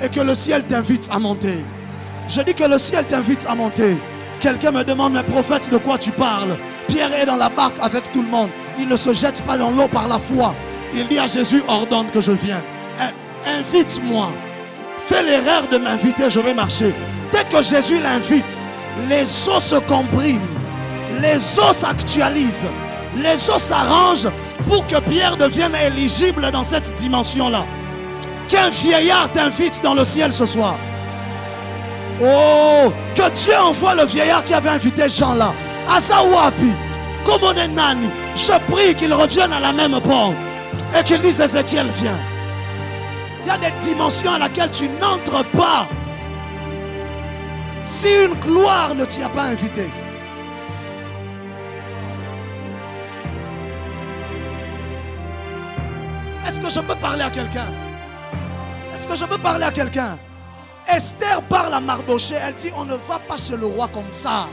Et que le ciel t'invite à monter. Je dis que le ciel t'invite à monter. Quelqu'un me demande, mais prophète, de quoi tu parles? Pierre est dans la barque avec tout le monde. Il ne se jette pas dans l'eau par la foi. Il dit à Jésus, ordonne que je vienne. Invite-moi. Fais l'erreur de m'inviter, je vais marcher. Dès que Jésus l'invite, les eaux se compriment. Les eaux s'actualisent. Les eaux s'arrangent pour que Pierre devienne éligible dans cette dimension-là. Qu'un vieillard t'invite dans le ciel ce soir. Oh, que Dieu envoie le vieillard qui avait invité Jean là. Asawapi, Komonenani. Je prie qu'il revienne à la même porte et qu'il dise Ézéchiel, viens. Il y a des dimensions à laquelle tu n'entres pas si une gloire ne t'y a pas invité. Est-ce que je peux parler à quelqu'un? Est-ce que je peux parler à quelqu'un? Esther parle à Mardoché, elle dit on ne va pas chez le roi comme ça.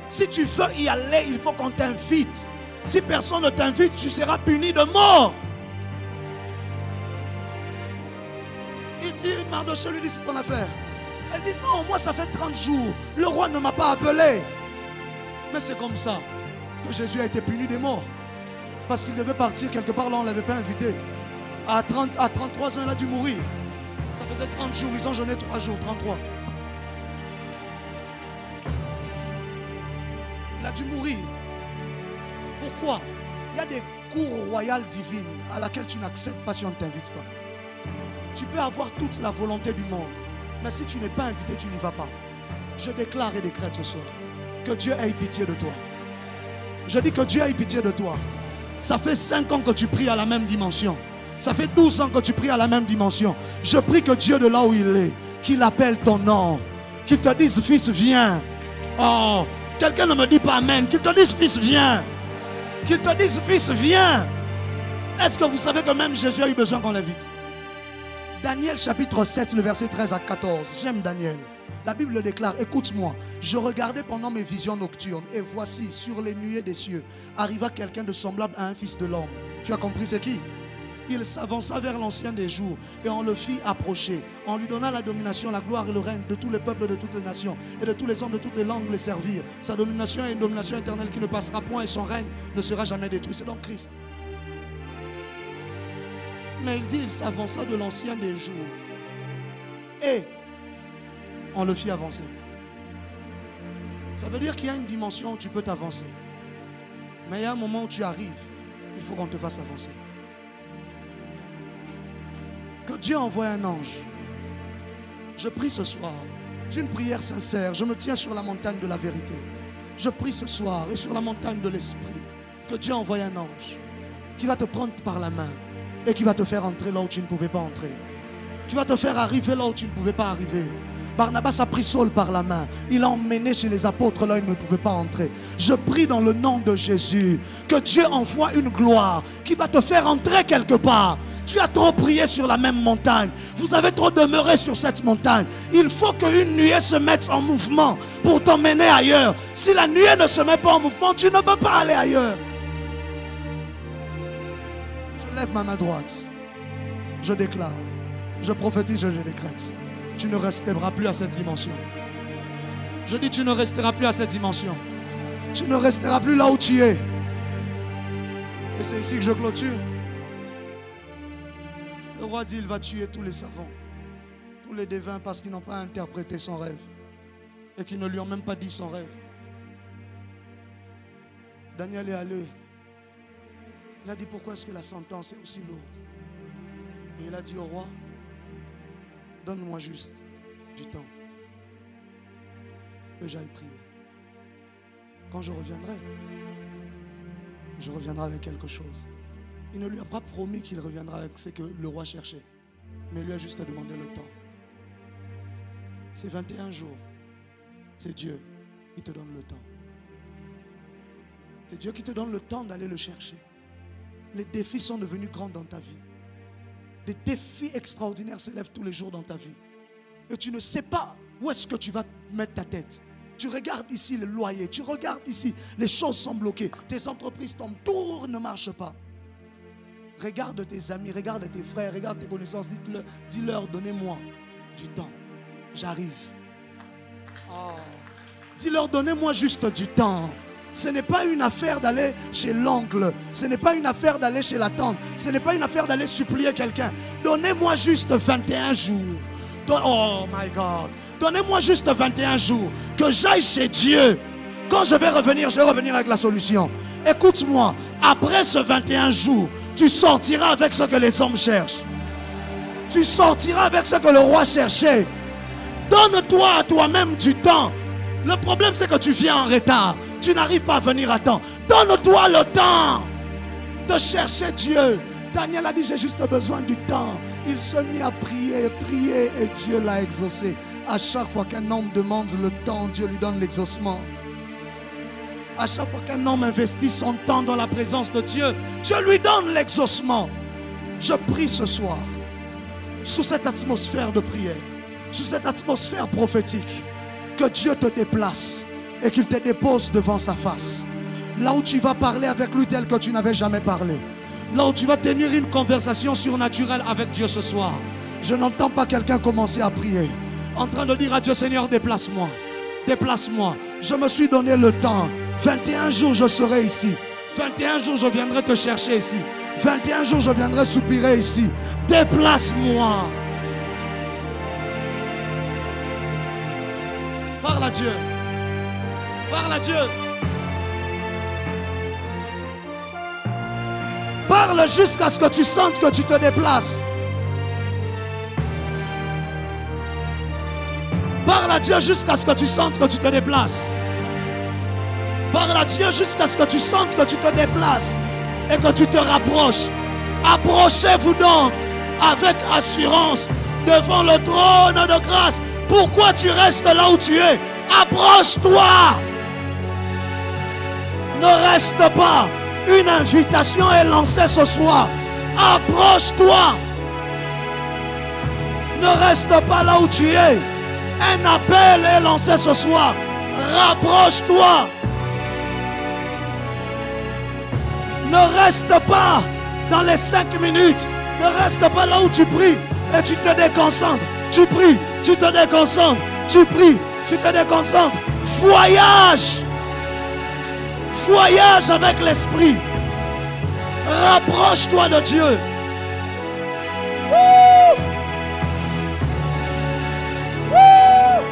Si tu veux y aller, il faut qu'on t'invite. Si personne ne t'invite, tu seras puni de mort. Il dit, Mardoché lui dit, c'est ton affaire. Elle dit, non, moi ça fait 30 jours. Le roi ne m'a pas appelé. Mais c'est comme ça que Jésus a été puni de mort. Parce qu'il devait partir quelque part là, on ne l'avait pas invité. À 33 ans, il a dû mourir. Ça faisait 30 jours, ils ont jeûné 3 jours, 33. Il a dû mourir. Pourquoi? Il y a des cours royales divines à laquelle tu n'accèdes pas si on ne t'invite pas. Tu peux avoir toute la volonté du monde, mais si tu n'es pas invité, tu n'y vas pas. Je déclare et décrète ce soir que Dieu ait pitié de toi. Je dis que Dieu ait pitié de toi. Ça fait 5 ans que tu pries à la même dimension. Ça fait 12 ans que tu pries à la même dimension. Je prie que Dieu de là où il est, qu'il appelle ton nom, Qu'ils te disent, fils, viens. Oh, quelqu'un ne me dit pas amen. Qu'ils te disent, fils, viens. Qu'ils te disent, fils, viens. Est-ce que vous savez que même Jésus a eu besoin qu'on l'invite? Daniel chapitre 7, le verset 13 à 14. J'aime Daniel. La Bible déclare, écoute-moi, je regardais pendant mes visions nocturnes et voici, sur les nuées des cieux, arriva quelqu'un de semblable à un fils de l'homme. Tu as compris c'est qui? Il s'avança vers l'ancien des jours et on le fit approcher. On lui donna la domination, la gloire et le règne de tous les peuples de toutes les nations et de tous les hommes de toutes les langues les servir. Sa domination est une domination éternelle qui ne passera point et son règne ne sera jamais détruit. C'est donc Christ. Mais il dit, il s'avança de l'ancien des jours et on le fit avancer. Ça veut dire qu'il y a une dimension où tu peux t'avancer. Mais il y a un moment où tu arrives, il faut qu'on te fasse avancer. Que Dieu envoie un ange. Je prie ce soir, d'une prière sincère, je me tiens sur la montagne de la vérité. Je prie ce soir et sur la montagne de l'esprit, que Dieu envoie un ange qui va te prendre par la main et qui va te faire entrer là où tu ne pouvais pas entrer. Qui va te faire arriver là où tu ne pouvais pas arriver. Barnabas a pris Saul par la main. Il l'a emmené chez les apôtres là où il ne pouvait pas entrer. Je prie dans le nom de Jésus que Dieu envoie une gloire qui va te faire entrer quelque part. Tu as trop prié sur la même montagne. Vous avez trop demeuré sur cette montagne. Il faut qu'une nuée se mette en mouvement pour t'emmener ailleurs. Si la nuée ne se met pas en mouvement, tu ne peux pas aller ailleurs. Je lève ma main droite. Je déclare. Je prophétise, je décrète. Tu ne resteras plus à cette dimension. Je dis, tu ne resteras plus à cette dimension. Tu ne resteras plus là où tu es. Et c'est ici que je clôture. Le roi dit, il va tuer tous les savants, tous les devins parce qu'ils n'ont pas interprété son rêve et qu'ils ne lui ont même pas dit son rêve. Daniel est allé. Il a dit, pourquoi est-ce que la sentence est aussi lourde? Et il a dit au roi, donne-moi juste du temps que j'aille prier. Quand je reviendrai avec quelque chose. Il ne lui a pas promis qu'il reviendra avec ce que le roi cherchait, mais il lui a juste demandé le temps. C'est 21 jours. C'est Dieu qui te donne le temps. C'est Dieu qui te donne le temps d'aller le chercher. Les défis sont devenus grands dans ta vie. Des défis extraordinaires s'élèvent tous les jours dans ta vie. Et tu ne sais pas où est-ce que tu vas mettre ta tête. Tu regardes ici le loyer, tu regardes ici, les choses sont bloquées, tes entreprises tombent, tout ne marche pas. Regarde tes amis, regarde tes frères, regarde tes connaissances, dis-leur, donnez-moi du temps, j'arrive. Oh. Dis-leur, donnez-moi juste du temps. Ce n'est pas une affaire d'aller chez l'oncle. Ce n'est pas une affaire d'aller chez la tante. Ce n'est pas une affaire d'aller supplier quelqu'un. Donnez-moi juste 21 jours. Oh my God. Donnez-moi juste 21 jours. Que j'aille chez Dieu. Quand je vais revenir avec la solution. Écoute-moi. Après ce 21 jours, tu sortiras avec ce que les hommes cherchent. Tu sortiras avec ce que le roi cherchait. Donne-toi à toi-même du temps. Le problème, c'est que tu viens en retard. Tu n'arrives pas à venir à temps. Donne-toi le temps de chercher Dieu. Daniel a dit, j'ai juste besoin du temps. Il se mit à prier et Dieu l'a exaucé. À chaque fois qu'un homme demande le temps, Dieu lui donne l'exaucement. À chaque fois qu'un homme investit son temps dans la présence de Dieu, Dieu lui donne l'exaucement. Je prie ce soir, sous cette atmosphère de prière, sous cette atmosphère prophétique, que Dieu te déplace et qu'il te dépose devant sa face. Là où tu vas parler avec lui tel que tu n'avais jamais parlé. Là où tu vas tenir une conversation surnaturelle avec Dieu ce soir. Je n'entends pas quelqu'un commencer à prier, en train de dire à Dieu, Seigneur, déplace-moi. Déplace-moi. Je me suis donné le temps. 21 jours, je serai ici. 21 jours, je viendrai te chercher ici. 21 jours, je viendrai soupirer ici. Déplace-moi. Parle à Dieu. Parle à Dieu. Parle jusqu'à ce que tu sentes que tu te déplaces. Parle à Dieu jusqu'à ce que tu sentes que tu te déplaces. Parle à Dieu jusqu'à ce que tu sentes que tu te déplaces et que tu te rapproches. Approchez-vous donc avec assurance devant le trône de grâce. Pourquoi tu restes là où tu es? Approche-toi. Ne reste pas. Une invitation est lancée ce soir. Approche-toi. Ne reste pas là où tu es. Un appel est lancé ce soir. Rapproche-toi. Ne reste pas dans les 5 minutes. Ne reste pas là où tu pries et tu te déconcentres. Tu pries, tu te déconcentres. Tu pries, tu te déconcentres. Voyage. Voyage avec l'esprit. Rapproche-toi de Dieu. Woo! Woo!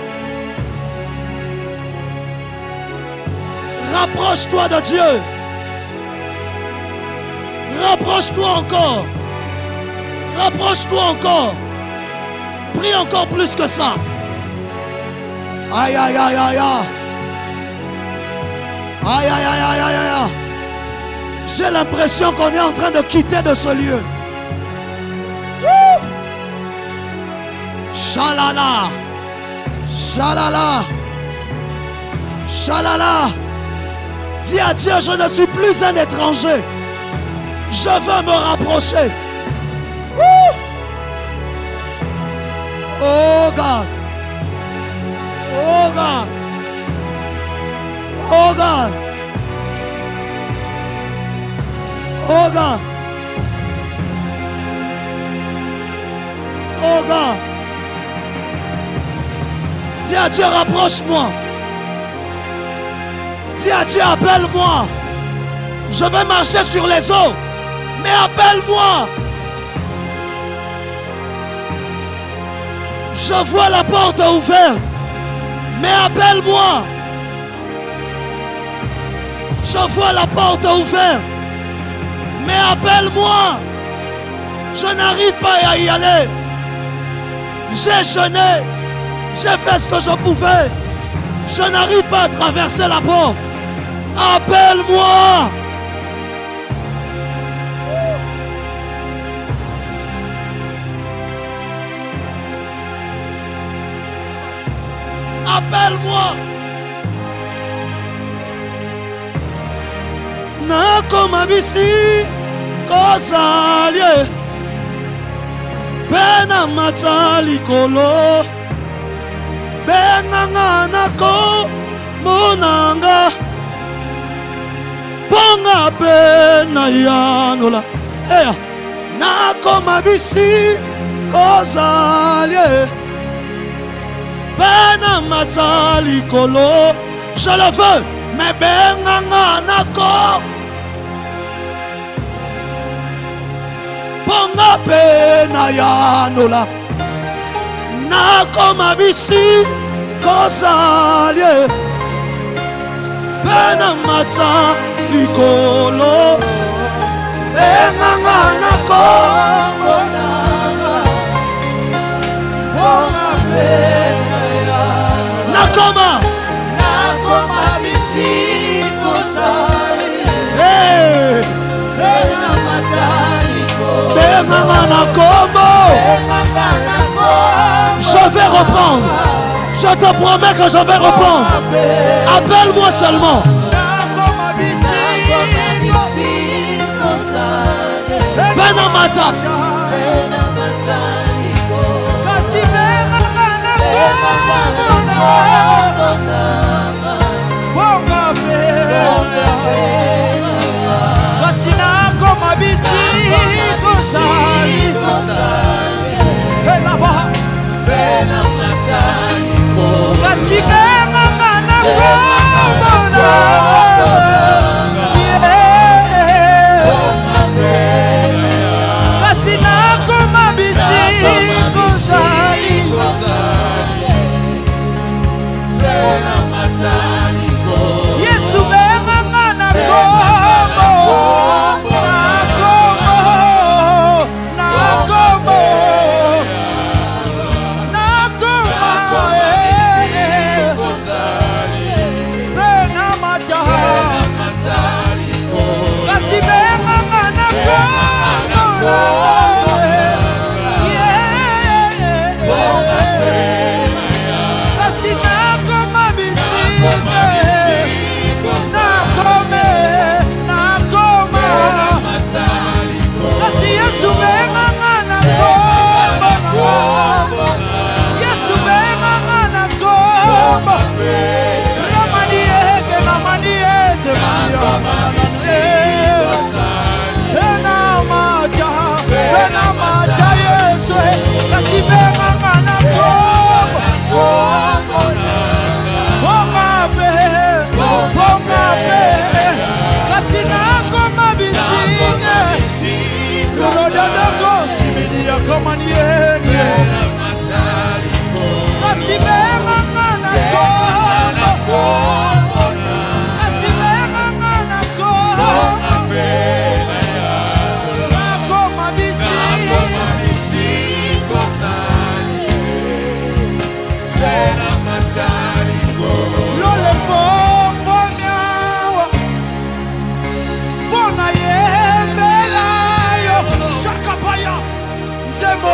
Rapproche-toi de Dieu. Rapproche-toi encore. Rapproche-toi encore. Prie encore plus que ça. Aïe, aïe, aïe, aïe, aïe. Aïe, aïe, aïe, aïe, aïe, aïe. J'ai l'impression qu'on est en train de quitter de ce lieu. Woo! Shalala. Shalala. Shalala. Dis à Dieu, je ne suis plus un étranger. Je veux me rapprocher. Woo! Oh God. Oh God. Oh God. Oh God. Oh God. Dis à Dieu, rapproche-moi. Dis à Dieu, appelle-moi. Je vais marcher sur les eaux. Mais appelle-moi. Je vois la porte ouverte. Mais appelle-moi. Je vois la porte ouverte. Mais appelle-moi. Je n'arrive pas à y aller. J'ai jeûné. J'ai fait ce que je pouvais. Je n'arrive pas à traverser la porte. Appelle-moi. Appelle-moi. Nakoma bisi kosalie Bena matali kolo Benanga nako monanga Ponga bena yanola Eya Nakoma bisi kosalie Bena matali kolo. Je le veux. Mais benanga nako Ponga pena yanola Nako mabisi kosalie Bena mata likolo Benanga nako Ponga pena yanola Nakoma Nakoma bisi kosalie Bena matali Je vais reprendre. Je te promets que je vais reprendre. Appelle-moi seulement. Benamata.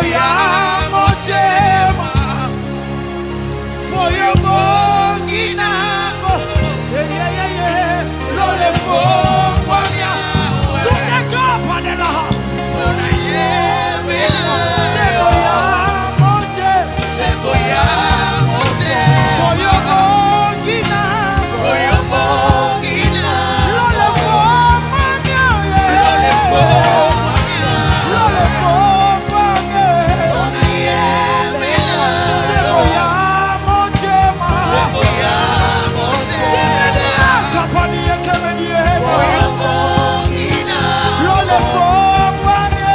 ya motema moyo bongi nango lole fokwanya suteka panela sebo ya mote moyo bongi nango lole fokwanya lole fokwanya sebo ya motema semedia kapania kemenie lole fokwanya